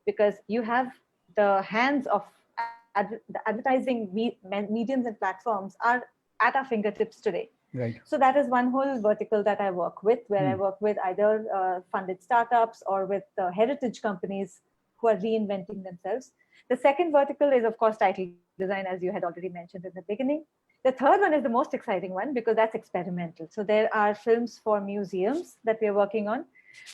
because you have the hands of the advertising mediums and platforms are at our fingertips today. Right. So that is one whole vertical that I work with, where I Hmm. work with either funded startups or with heritage companies who are reinventing themselves. The second vertical is, of course, title design, as you had already mentioned in the beginning. The third one is the most exciting one because that's experimental. So there are films for museums that we are working on.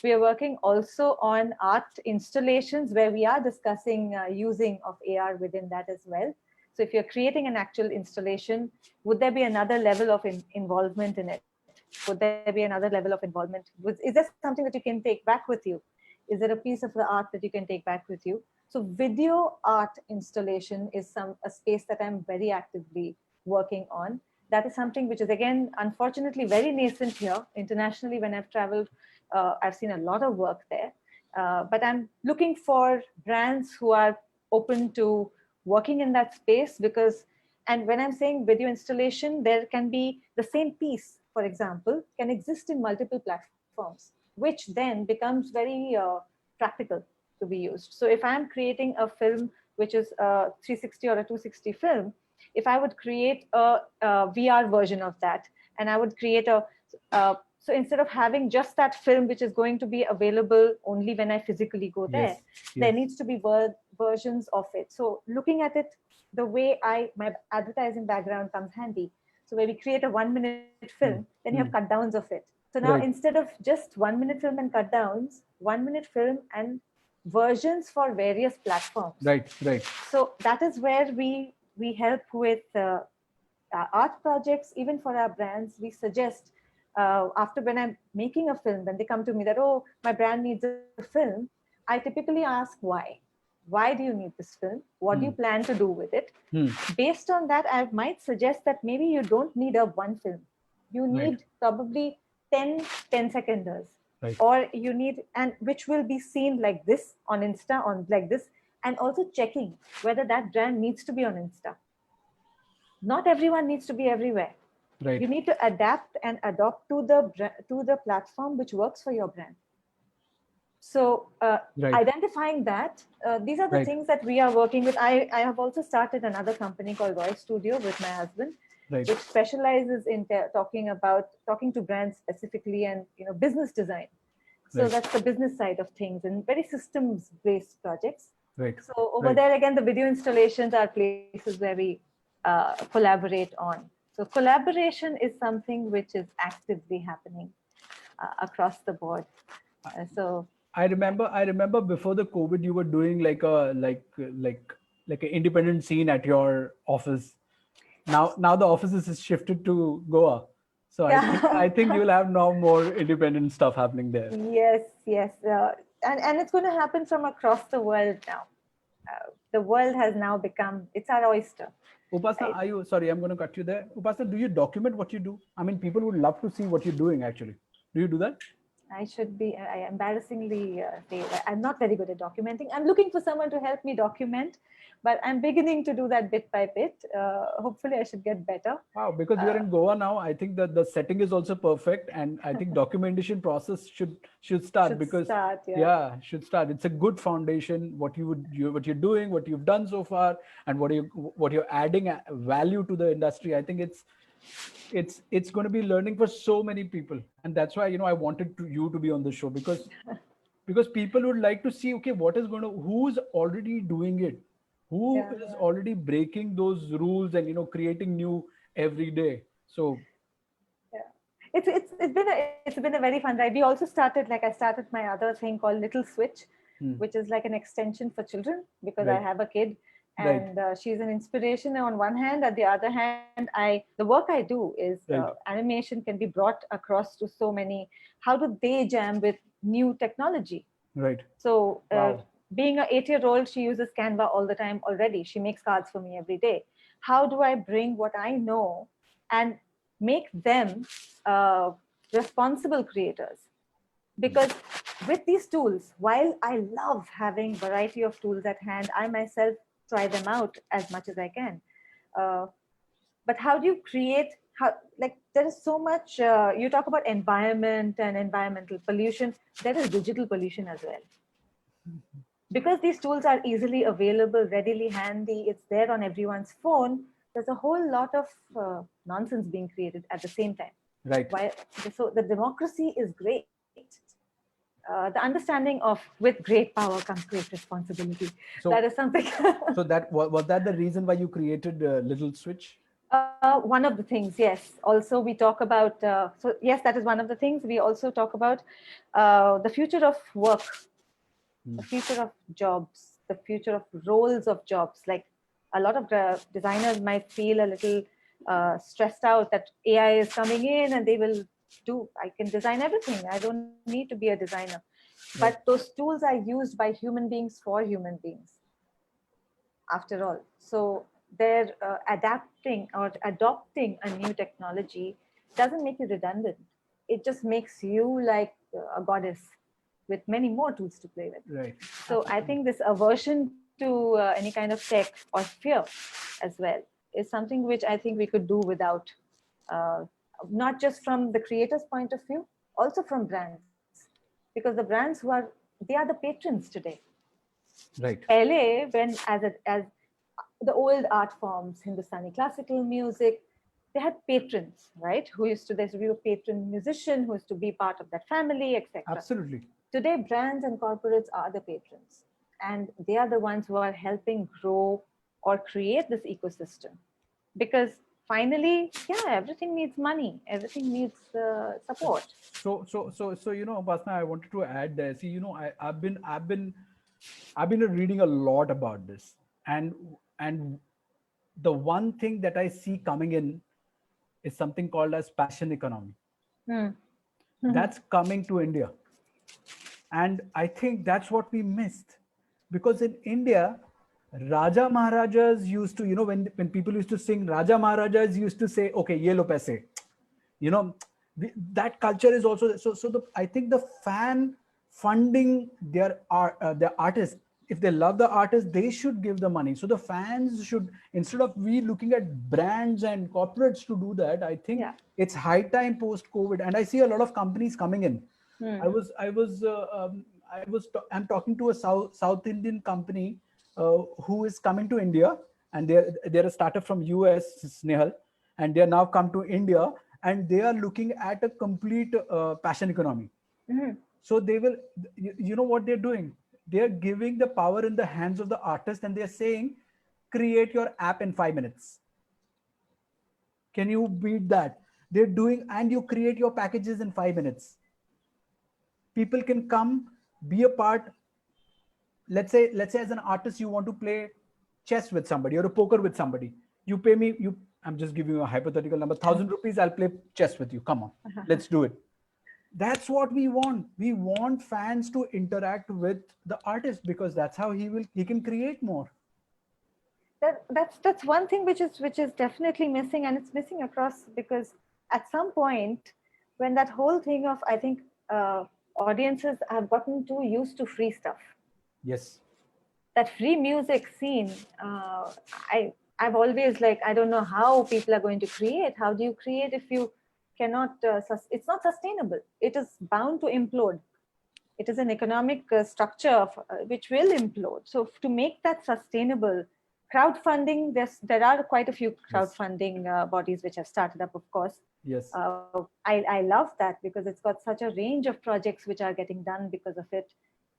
We are working also on art installations where we are discussing using of AR within that as well. So if you're creating an actual installation, would there be another level of involvement in it? Would there be another level of involvement? Is there something that you can take back with you? Is there a piece of the art that you can take back with you? So video art installation is a space that I'm very actively working on. That is something which is, again, unfortunately very nascent here. Internationally, when I've traveled, I've seen a lot of work there. But I'm looking for brands who are open to working in that space because, and when I'm saying video installation, there can be the same piece, for example, can exist in multiple platforms, which then becomes very practical to be used. So if I'm creating a film, which is a 360 or a 260 film, if I would create a VR version of that, and I would create so instead of having just that film, which is going to be available only when I physically go there, Yes, there yes. needs to be versions of it. So looking at it, the way my advertising background comes handy. So where we create a 1-minute film, then you have cut downs of it. So now Right. instead of just 1-minute film and cut downs, 1-minute film and versions for various platforms. Right, right. So that is where we help with art projects, even for our brands. We suggest after when I'm making a film, when they come to me that, oh, my brand needs a film, I typically ask why. Why do you need this film? What do you plan to do with it? Based on that, I might suggest that maybe you don't need a one film. You need probably 10-seconders. Right. Or you need, and which will be seen like this on Insta, on like this, and also checking whether that brand needs to be on Insta. Not everyone needs to be everywhere. Right. You need to adapt and adopt to the platform which works for your brand. So identifying that, these are the things that we are working with. I have also started another company called Roy Studio with my husband, which specializes in talking to brands specifically and business design. So that's the business side of things and very systems-based projects. Right. So over there again, the video installations are places where we collaborate on. So collaboration is something which is actively happening across the board. So I remember before the COVID, you were doing like an independent scene at your office. Now the office is shifted to Goa. So I think you'll have now more independent stuff happening there. Yes. And it's going to happen from across the world now. The world has now become, it's our oyster. Upasana, sorry, I'm going to cut you there. Upasana, do you document what you do? I mean, people would love to see what you're doing actually. Do you do that? I embarrassingly say that I'm not very good at documenting. I'm looking for someone to help me document, but I'm beginning to do that bit by bit. Hopefully I should get better. Wow, because you're in Goa now, I think that the setting is also perfect. And I think documentation process should start should start. It's a good foundation, what you're doing, what you've done so far, and what you're adding value to the industry. I think it's going to be learning for so many people, and that's why I wanted you to be on the show because people would like to see, okay, who's already doing it, who is already breaking those rules and creating new every day. So it's been a very fun ride. We also started, I started my other thing called Little Switch, which is like an extension for children because I have a kid. And she's an inspiration on one hand. At the other hand, the work I do is animation can be brought across to so many. How do they jam with new technology? Right. So being an 8-year-old, she uses Canva all the time already. She makes cards for me every day. How do I bring what I know and make them responsible creators? Because with these tools, while I love having variety of tools at hand, I myself try them out as much as I can. But how do you create, there is so much, you talk about environment and environmental pollution, there is digital pollution as well. Because these tools are easily available, readily handy, it's there on everyone's phone, there's a whole lot of nonsense being created at the same time. Right. So the democracy is great. The understanding of with great power comes great responsibility. So that is something. So that was that the reason why you created Little Switch? One of the things, yes. Also, we talk about, so yes, that is one of the things. We also talk about the future of work, the future of jobs, the future of roles of jobs. Like a lot of designers might feel a little stressed out that AI is coming in and they will do, I can design everything. I don't need to be a designer. But Right. those tools are used by human beings for human beings, after all. So they're adapting or adopting a new technology doesn't make you redundant. It just makes you like a goddess with many more tools to play with. Right. So I think this aversion to any kind of tech or fear as well is something which I think we could do without, uh, not just from the creator's point of view, also from brands, because the brands who are, they are the patrons today. Right. Pehle, when as the old art forms, Hindustani classical music, they had patrons, right? Who used to, there used to be a patron musician who used to be part of that family, etc. Absolutely. Today, brands and corporates are the patrons, and they are the ones who are helping grow or create this ecosystem. Because finally, yeah, everything needs money, everything needs support. So Basna, I wanted to add there. See, I've been reading a lot about this, and and the one thing that I see coming in is something called as passion economy. Hmm. That's coming to India, and I think that's what we missed, because in India, Raja Maharajas used to, when people used to sing, Raja Maharajas used to say, okay, ye lo paise, you know that culture is also I think the fan funding their artists, if they love the artist, they should give the money. So the fans should, instead of we looking at brands and corporates to do that, I think Yeah. it's high time post COVID. And I see a lot of companies coming in. Hmm. I'm talking to a South Indian company who is coming to India, and they're a startup from US, Snehal, and they are now come to India, and they are looking at a complete passion economy. Mhm. So they will, you know what they're doing? They're giving the power in the hands of the artist, and they're saying, create your app in 5 minutes. Can you beat that? They're doing, and you create your packages in 5 minutes. People can come, be a part. Let's say as an artist, you want to play chess with somebody or a poker with somebody. You pay me, I'm just giving you a hypothetical number, 1,000 rupees, I'll play chess with you. Come on, let's do it. That's what we want. We want fans to interact with the artist, because that's how he can create more. That's one thing which is definitely missing, and it's missing across, because at some point when that whole thing of, I think, audiences have gotten too used to free stuff, Yes. that free music scene. I've always, like, I don't know how people are going to create. How do you create if you cannot it's not sustainable. It is bound to implode. It is an economic structure which will implode. So to make that sustainable, crowdfunding, there are quite a few Yes. crowdfunding bodies which have started up, of course. Yes. I love that, because it's got such a range of projects which are getting done because of it.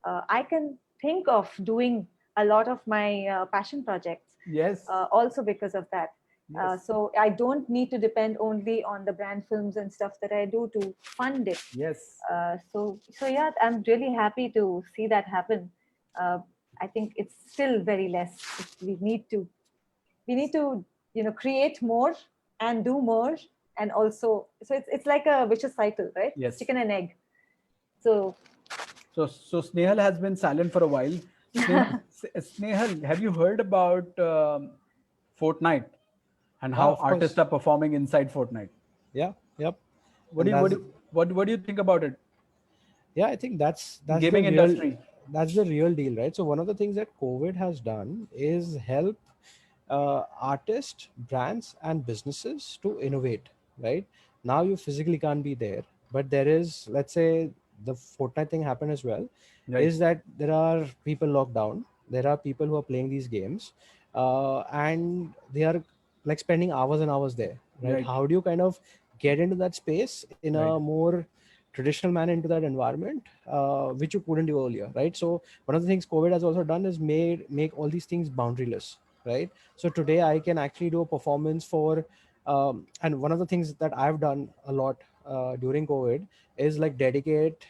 I can think of doing a lot of my passion projects Yes. also because of that. Yes. So I don't need to depend only on the brand films and stuff that I do to fund it. Yes. So yeah, I'm really happy to see that happen. Uh, I think it's still very less. We need to create more and do more, and also, so it's like a vicious cycle, right? Yes. Chicken and egg. So So Snehal has been silent for a while. Snehal, have you heard about Fortnite and Yeah, how of artists course. are performing inside Fortnite? Yeah, yep. What do And you what do, what do you think about it? yeah, I think that's the Gaming real industry. deal, right? So one of the things that COVID has done is help artists, brands, and businesses to innovate. Right now, you physically can't be there, but there is, let's say, the Fortnite thing happened as well. Right. Is that there are people locked down? There are people who are playing these games, and they are like spending hours and hours there. Right? Right. How do you kind of get into that space in a Right. more traditional manner, into that environment, which you couldn't do earlier, right? So one of the things COVID has also done is make all these things boundaryless, right? So today I can actually do a performance for, and one of the things that I've done a lot during COVID is like dedicate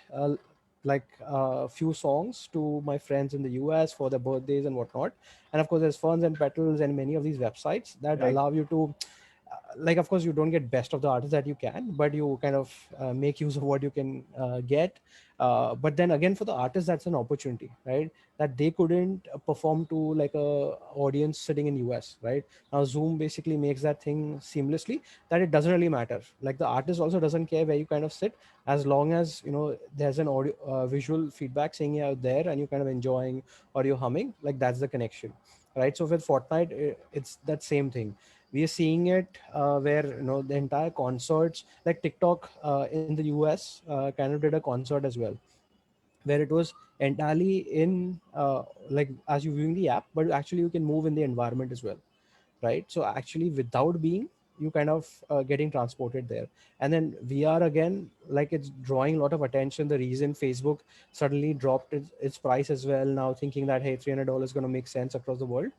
like a few songs to my friends in the US for their birthdays and whatnot. And of course, there's Ferns and Petals and many of these websites that Right. allow you to, like, of course, you don't get best of the artists that you can, but you kind of make use of what you can get. But then again, for the artists, that's an opportunity, right? That they couldn't perform to like a audience sitting in US, right? Now Zoom basically makes that thing seamlessly that it doesn't really matter. Like the artist also doesn't care where you kind of sit, as long as you know there's an audio visual feedback saying you're out there and you're kind of enjoying or you're humming. Like that's the connection, right? So with Fortnite, it's that same thing. We are seeing it where you know the entire concerts, like TikTok in the US kind of did a concert as well, where it was entirely in like as you viewing the app, but actually you can move in the environment as well, right? So actually without being, you kind of getting transported there. And then VR again, like it's drawing a lot of attention. The reason Facebook suddenly dropped its price as well now, thinking that hey, $300 is going to make sense across the world,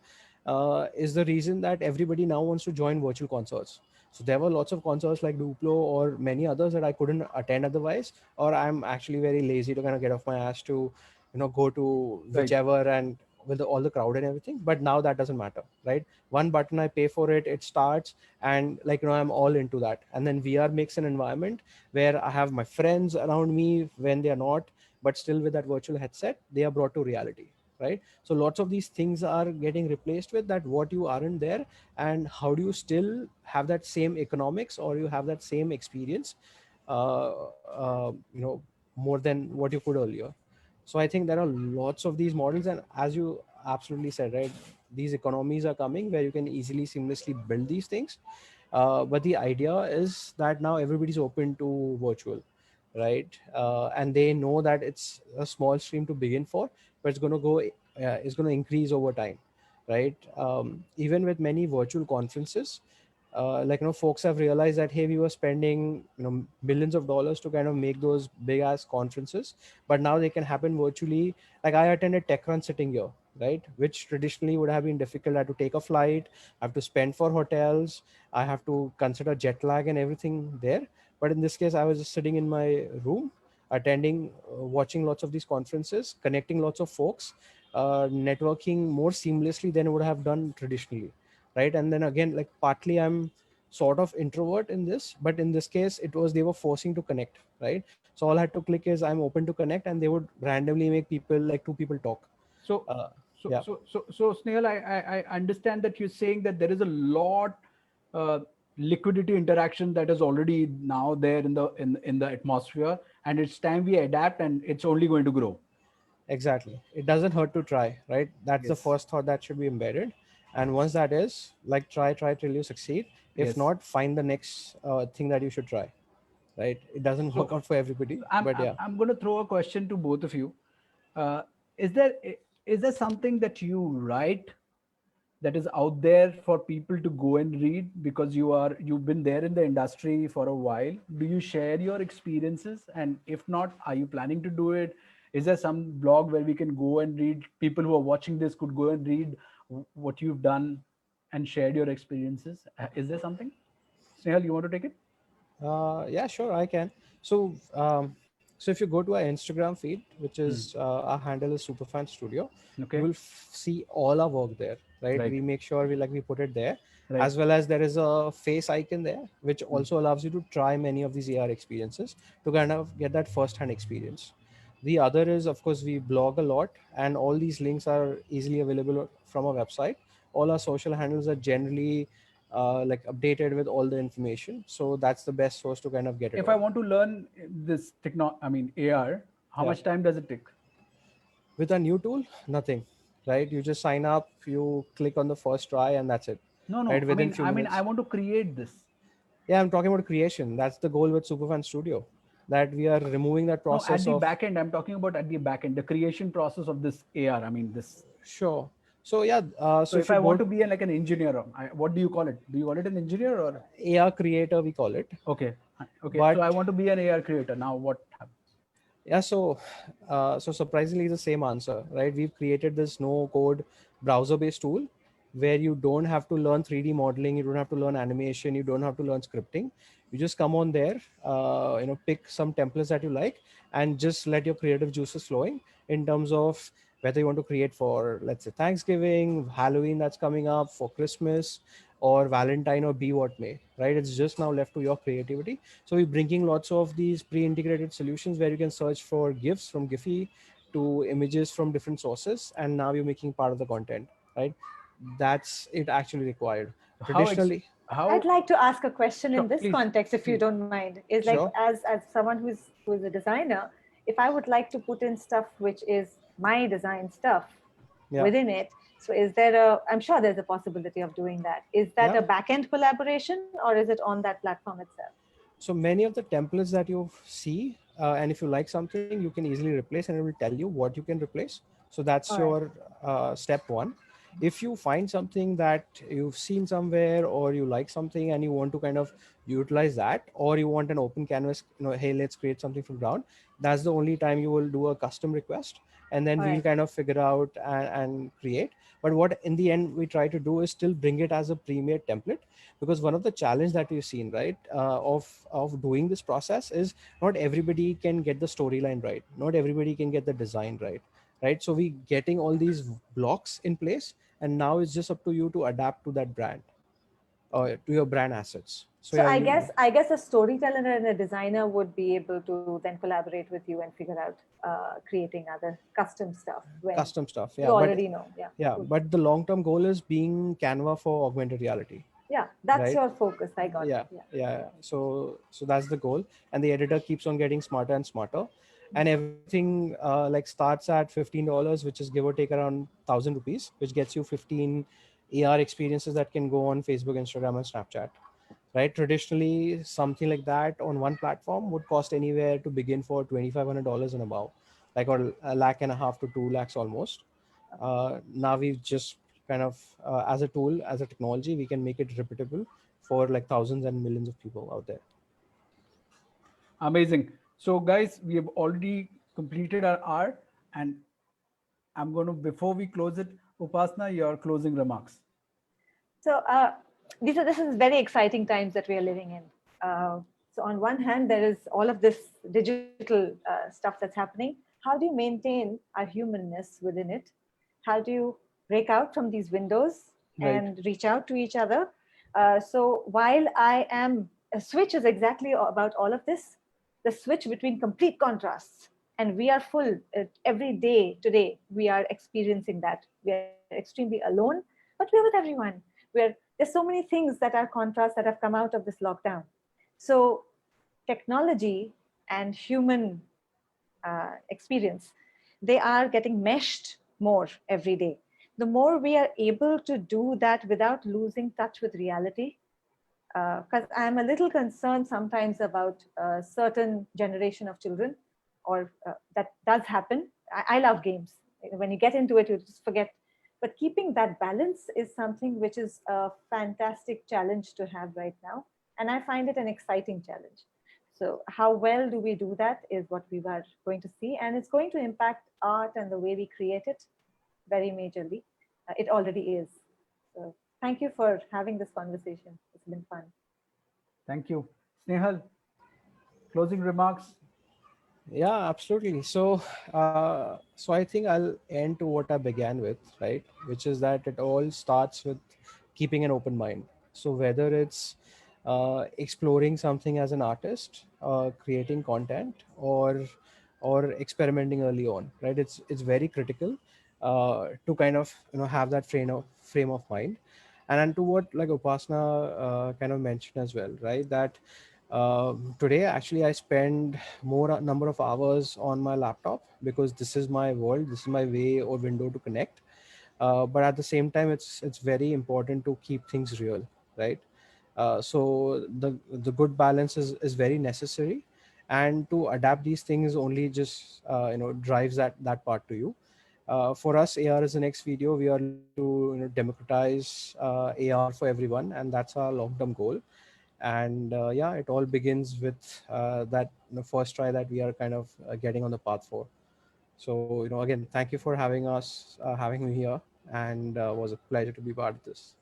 is the reason that everybody now wants to join virtual concerts. So there were lots of concerts like Duplo or many others that I couldn't attend otherwise, or I'm actually very lazy to kind of get off my ass to, you know, go to Right. whichever and with all the crowd and everything. But now that doesn't matter, right? One button, I pay for it, it starts, and like, you know, I'm all into that. And then VR makes an environment where I have my friends around me when they are not, but still with that virtual headset, they are brought to reality, right? So lots of these things are getting replaced with that, what you aren't there, and how do you still have that same economics or you have that same experience, you know, more than what you could earlier. So I think there are lots of these models, and as you absolutely said, right, these economies are coming where you can easily seamlessly build these things. But the idea is that now everybody's open to virtual, right? And they know that it's a small stream to begin for, but it's going to increase over time, right? Even with many virtual conferences, like, you know, folks have realized that hey, we were spending, you know, millions of dollars to kind of make those big ass conferences, but now they can happen virtually. Like I attended TechCrunch sitting here, right, which traditionally would have been difficult. I had to take a flight, I have to spend for hotels, I have to consider jet lag and everything there. But in this case, I was just sitting in my room, attending, watching lots of these conferences, connecting lots of folks, networking more seamlessly than I would have done traditionally, right? And then again, like partly I'm sort of introvert in this, but in this case, it was they were forcing to connect, right? So all I had to click is I'm open to connect, and they would randomly make people, like two people talk. So, Uh, so, yeah, so, so, so, Snehal, I understand that you're saying that there is a lot liquidity interaction that is already now there in the atmosphere, and it's time we adapt, and it's only going to grow. exactly. It doesn't hurt to try, right? That's the Yes. first thought that should be embedded. And once that is, like, try till you succeed. If Yes. not, find the next thing that you should try, right? It doesn't work So, out for everybody, I'm but I'm, yeah. I'm going to throw a question to both of you. Uh, is there is there something that you write that is out there for people to go and read, because you've been there in the industry for a while? Do you share your experiences, and if not, are you planning to do it? Is there some blog where we can go and read, people who are watching this could go and read what you've done and shared your experiences? Is there something? Snehal, you want to take it? Yeah, sure, I can. So, so if you go to our Instagram feed, which Hmm. is our handle is Superfan Studio, you Okay. will see all our work there, right? Right. We make sure we put it there, Right. as well as there is a face icon there, which Hmm. also allows you to try many of these AR experiences to kind of get that first-hand experience. The other is, of course, we blog a lot, and all these links are easily available from our website. All our social handles are generally like updated with all the information, so that's the best source to kind of get it If I all. want to learn this AR, how Yeah, much time does it take? with a new tool, nothing, right? You just sign up, you click on the first try, and that's it, No, right? no. I Within mean, few I minutes. want to create this. Yeah, I'm talking about creation. That's the goal with Superfan Studio, that we are removing that No, at process the of. back end, I'm talking about at the back end, the creation process of this AR. I mean, this. Sure. So yeah, So so if if you I want go to be like an engineer, what do you call it? Do you call it an engineer or? AR creator, we call it. Okay, okay. So I But want to be an AR creator. Now what happens? yeah, so surprisingly the same answer, right? We've created this no code browser based tool where you don't have to learn 3D modeling, you don't have to learn animation, you don't have to learn scripting. You just come on there, pick some templates that you like, and just let your creative juices flowing in terms of whether you want to create for, let's say, Thanksgiving, Halloween that's coming up, for Christmas, or Valentine, or be what may, right? It's just now left to your creativity. So we're bringing lots of these pre-integrated solutions where you can search for GIFs from Giphy to images from different sources, and now you're making part of the content, right? That's it actually required. How ex- Traditionally, I'd how like to ask a question Sure, in this please, context, if you please. don't mind. Is like, sure. as someone who's a designer, if I would like to put in stuff which is my design stuff Yeah, within it, so is there a? I'm sure there's a possibility of doing that. Is that yeah. a back-end collaboration, or is it on that platform itself? So many of the templates that you see, and if you like something, you can easily replace, and it will tell you what you can replace. So that's All right. your step one. If you find something that you've seen somewhere, or you like something and you want to kind of utilize that, or you want an open canvas, hey, let's create something from ground, that's the only time you will do a custom request, and then All we'll right. kind of figure out and create. But what in the end we try to do is still bring it as a pre-made template, because one of the challenge that we've seen, right, of doing this process is not everybody can get the storyline right, not everybody can get the design right, right? So we getting all these blocks in place, and now it's just up to you to adapt to that brand, or to your brand assets. So So yeah, I you guess I guess a storyteller and a designer would be able to then collaborate with you and figure out creating other custom stuff when custom stuff, you yeah. But already know. Yeah, yeah, cool. but the long term goal is being Canva for augmented reality, Yeah, that's right? your focus. I got it. Yeah, Yeah. yeah. So that's the goal, and the editor keeps on getting smarter and smarter, and everything like starts at $15, which is give or take around 1,000 rupees, which gets you 15 AR experiences that can go on Facebook, Instagram, and Snapchat, right? Traditionally, something like that on one platform would cost anywhere to begin for $2,500 and above, like, or a lakh and a half to 2 lakhs almost. Now we've just kind of, as a tool, as a technology, we can make it repeatable for like thousands and millions of people out there. Amazing. So, guys, we have already completed our hour, and I'm going to, before we close it, Upasna, your closing remarks. So this is very exciting times that we are living in. So on one hand, there is all of this digital stuff that's happening. How do you maintain our humanness within it? How do you break out from these windows Right. and reach out to each other? So while I am a switch is exactly about all of this, the switch between complete contrasts, and we are full every day today. We are experiencing that. We are extremely alone, but we're with everyone. There's so many things that are contrasts that have come out of this lockdown. So technology and human experience, they are getting meshed more every day. The more we are able to do that without losing touch with reality, because I'm a little concerned sometimes about a certain generation of children, or that does happen. I love games. When you get into it, you just forget. But keeping that balance is something which is a fantastic challenge to have right now. And I find it an exciting challenge. So, how well do we do that is what we are going to see. And it's going to impact art and the way we create it very majorly. It already is. So, thank you for having this conversation. It's been fun. Thank you. Snehal, closing remarks. Yeah, absolutely. So I think I'll end to what I began with, right? Which is that it all starts with keeping an open mind. So whether it's exploring something as an artist, creating content, or experimenting early on, right? It's very critical to kind of have that frame of mind. And then to what like Upasna kind of mentioned as well, right? That today actually I spend more number of hours on my laptop because this is my world, this is my way or window to connect. But at the same time, it's very important to keep things real, right? So the good balance is very necessary, and to adapt these things only just drives that part to you. For us, AR is the next video. We are looking to democratize AR for everyone, and that's our long-term goal. And yeah, it all begins with that first try that we are kind of getting on the path for. So again, thank you for having me here, and was a pleasure to be part of this.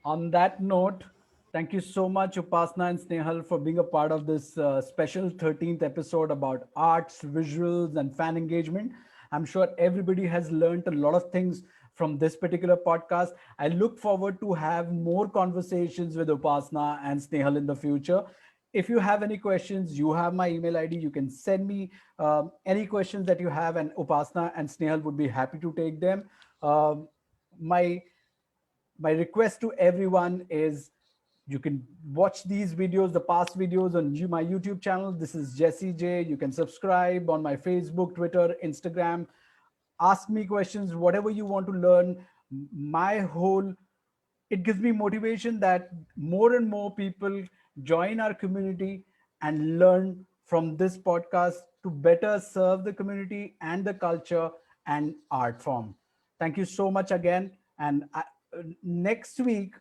On that note, thank you so much, Upasna and Snehal, for being a part of this special 13th episode about arts, visuals, and fan engagement. I'm sure everybody has learned a lot of things from this particular podcast. I look forward to have more conversations with Upasna and Snehal in the future. If you have any questions, you have my email ID. You can send me any questions that you have, and Upasna and Snehal would be happy to take them. Um my my request to everyone is you can watch these videos, the past videos on my YouTube channel. This is Jesse J. You can subscribe on my Facebook, Twitter, Instagram. Ask me questions, whatever you want to learn. My whole it gives me motivation that more and more people join our community and learn from this podcast to better serve the community and the culture and art form. Thank you so much again. And next week,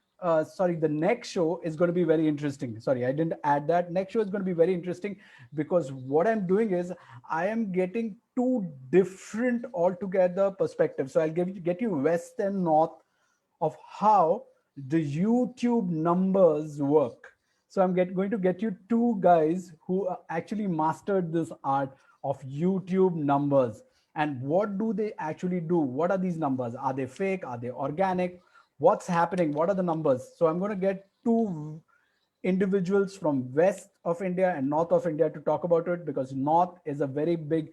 sorry, the next show is going to be very interesting. Sorry, I didn't add that. Next show is going to be very interesting because what I'm doing is I am getting two different altogether perspectives. So I'll get you west and north of how the YouTube numbers work. So I'm going to get you two guys who actually mastered this art of YouTube numbers. And what do they actually do? What are these numbers? Are they fake? Are they organic? What's happening? What are the numbers? So I'm going to get two individuals from west of India and north of India to talk about it because north is a very big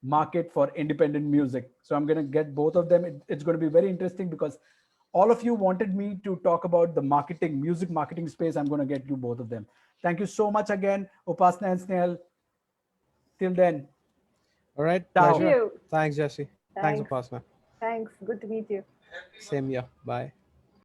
market for independent music. So I'm going to get both of them. It's going to be very interesting because all of you wanted me to talk about the marketing, music marketing space. I'm going to get you both of them. Thank you so much again, Upasna and Snehal. Till then, All right, Thank ciao. pleasure. you. Thanks, Jesse. Thanks, Thanks. Upasna. Thanks. Good to meet you. Same here. Bye.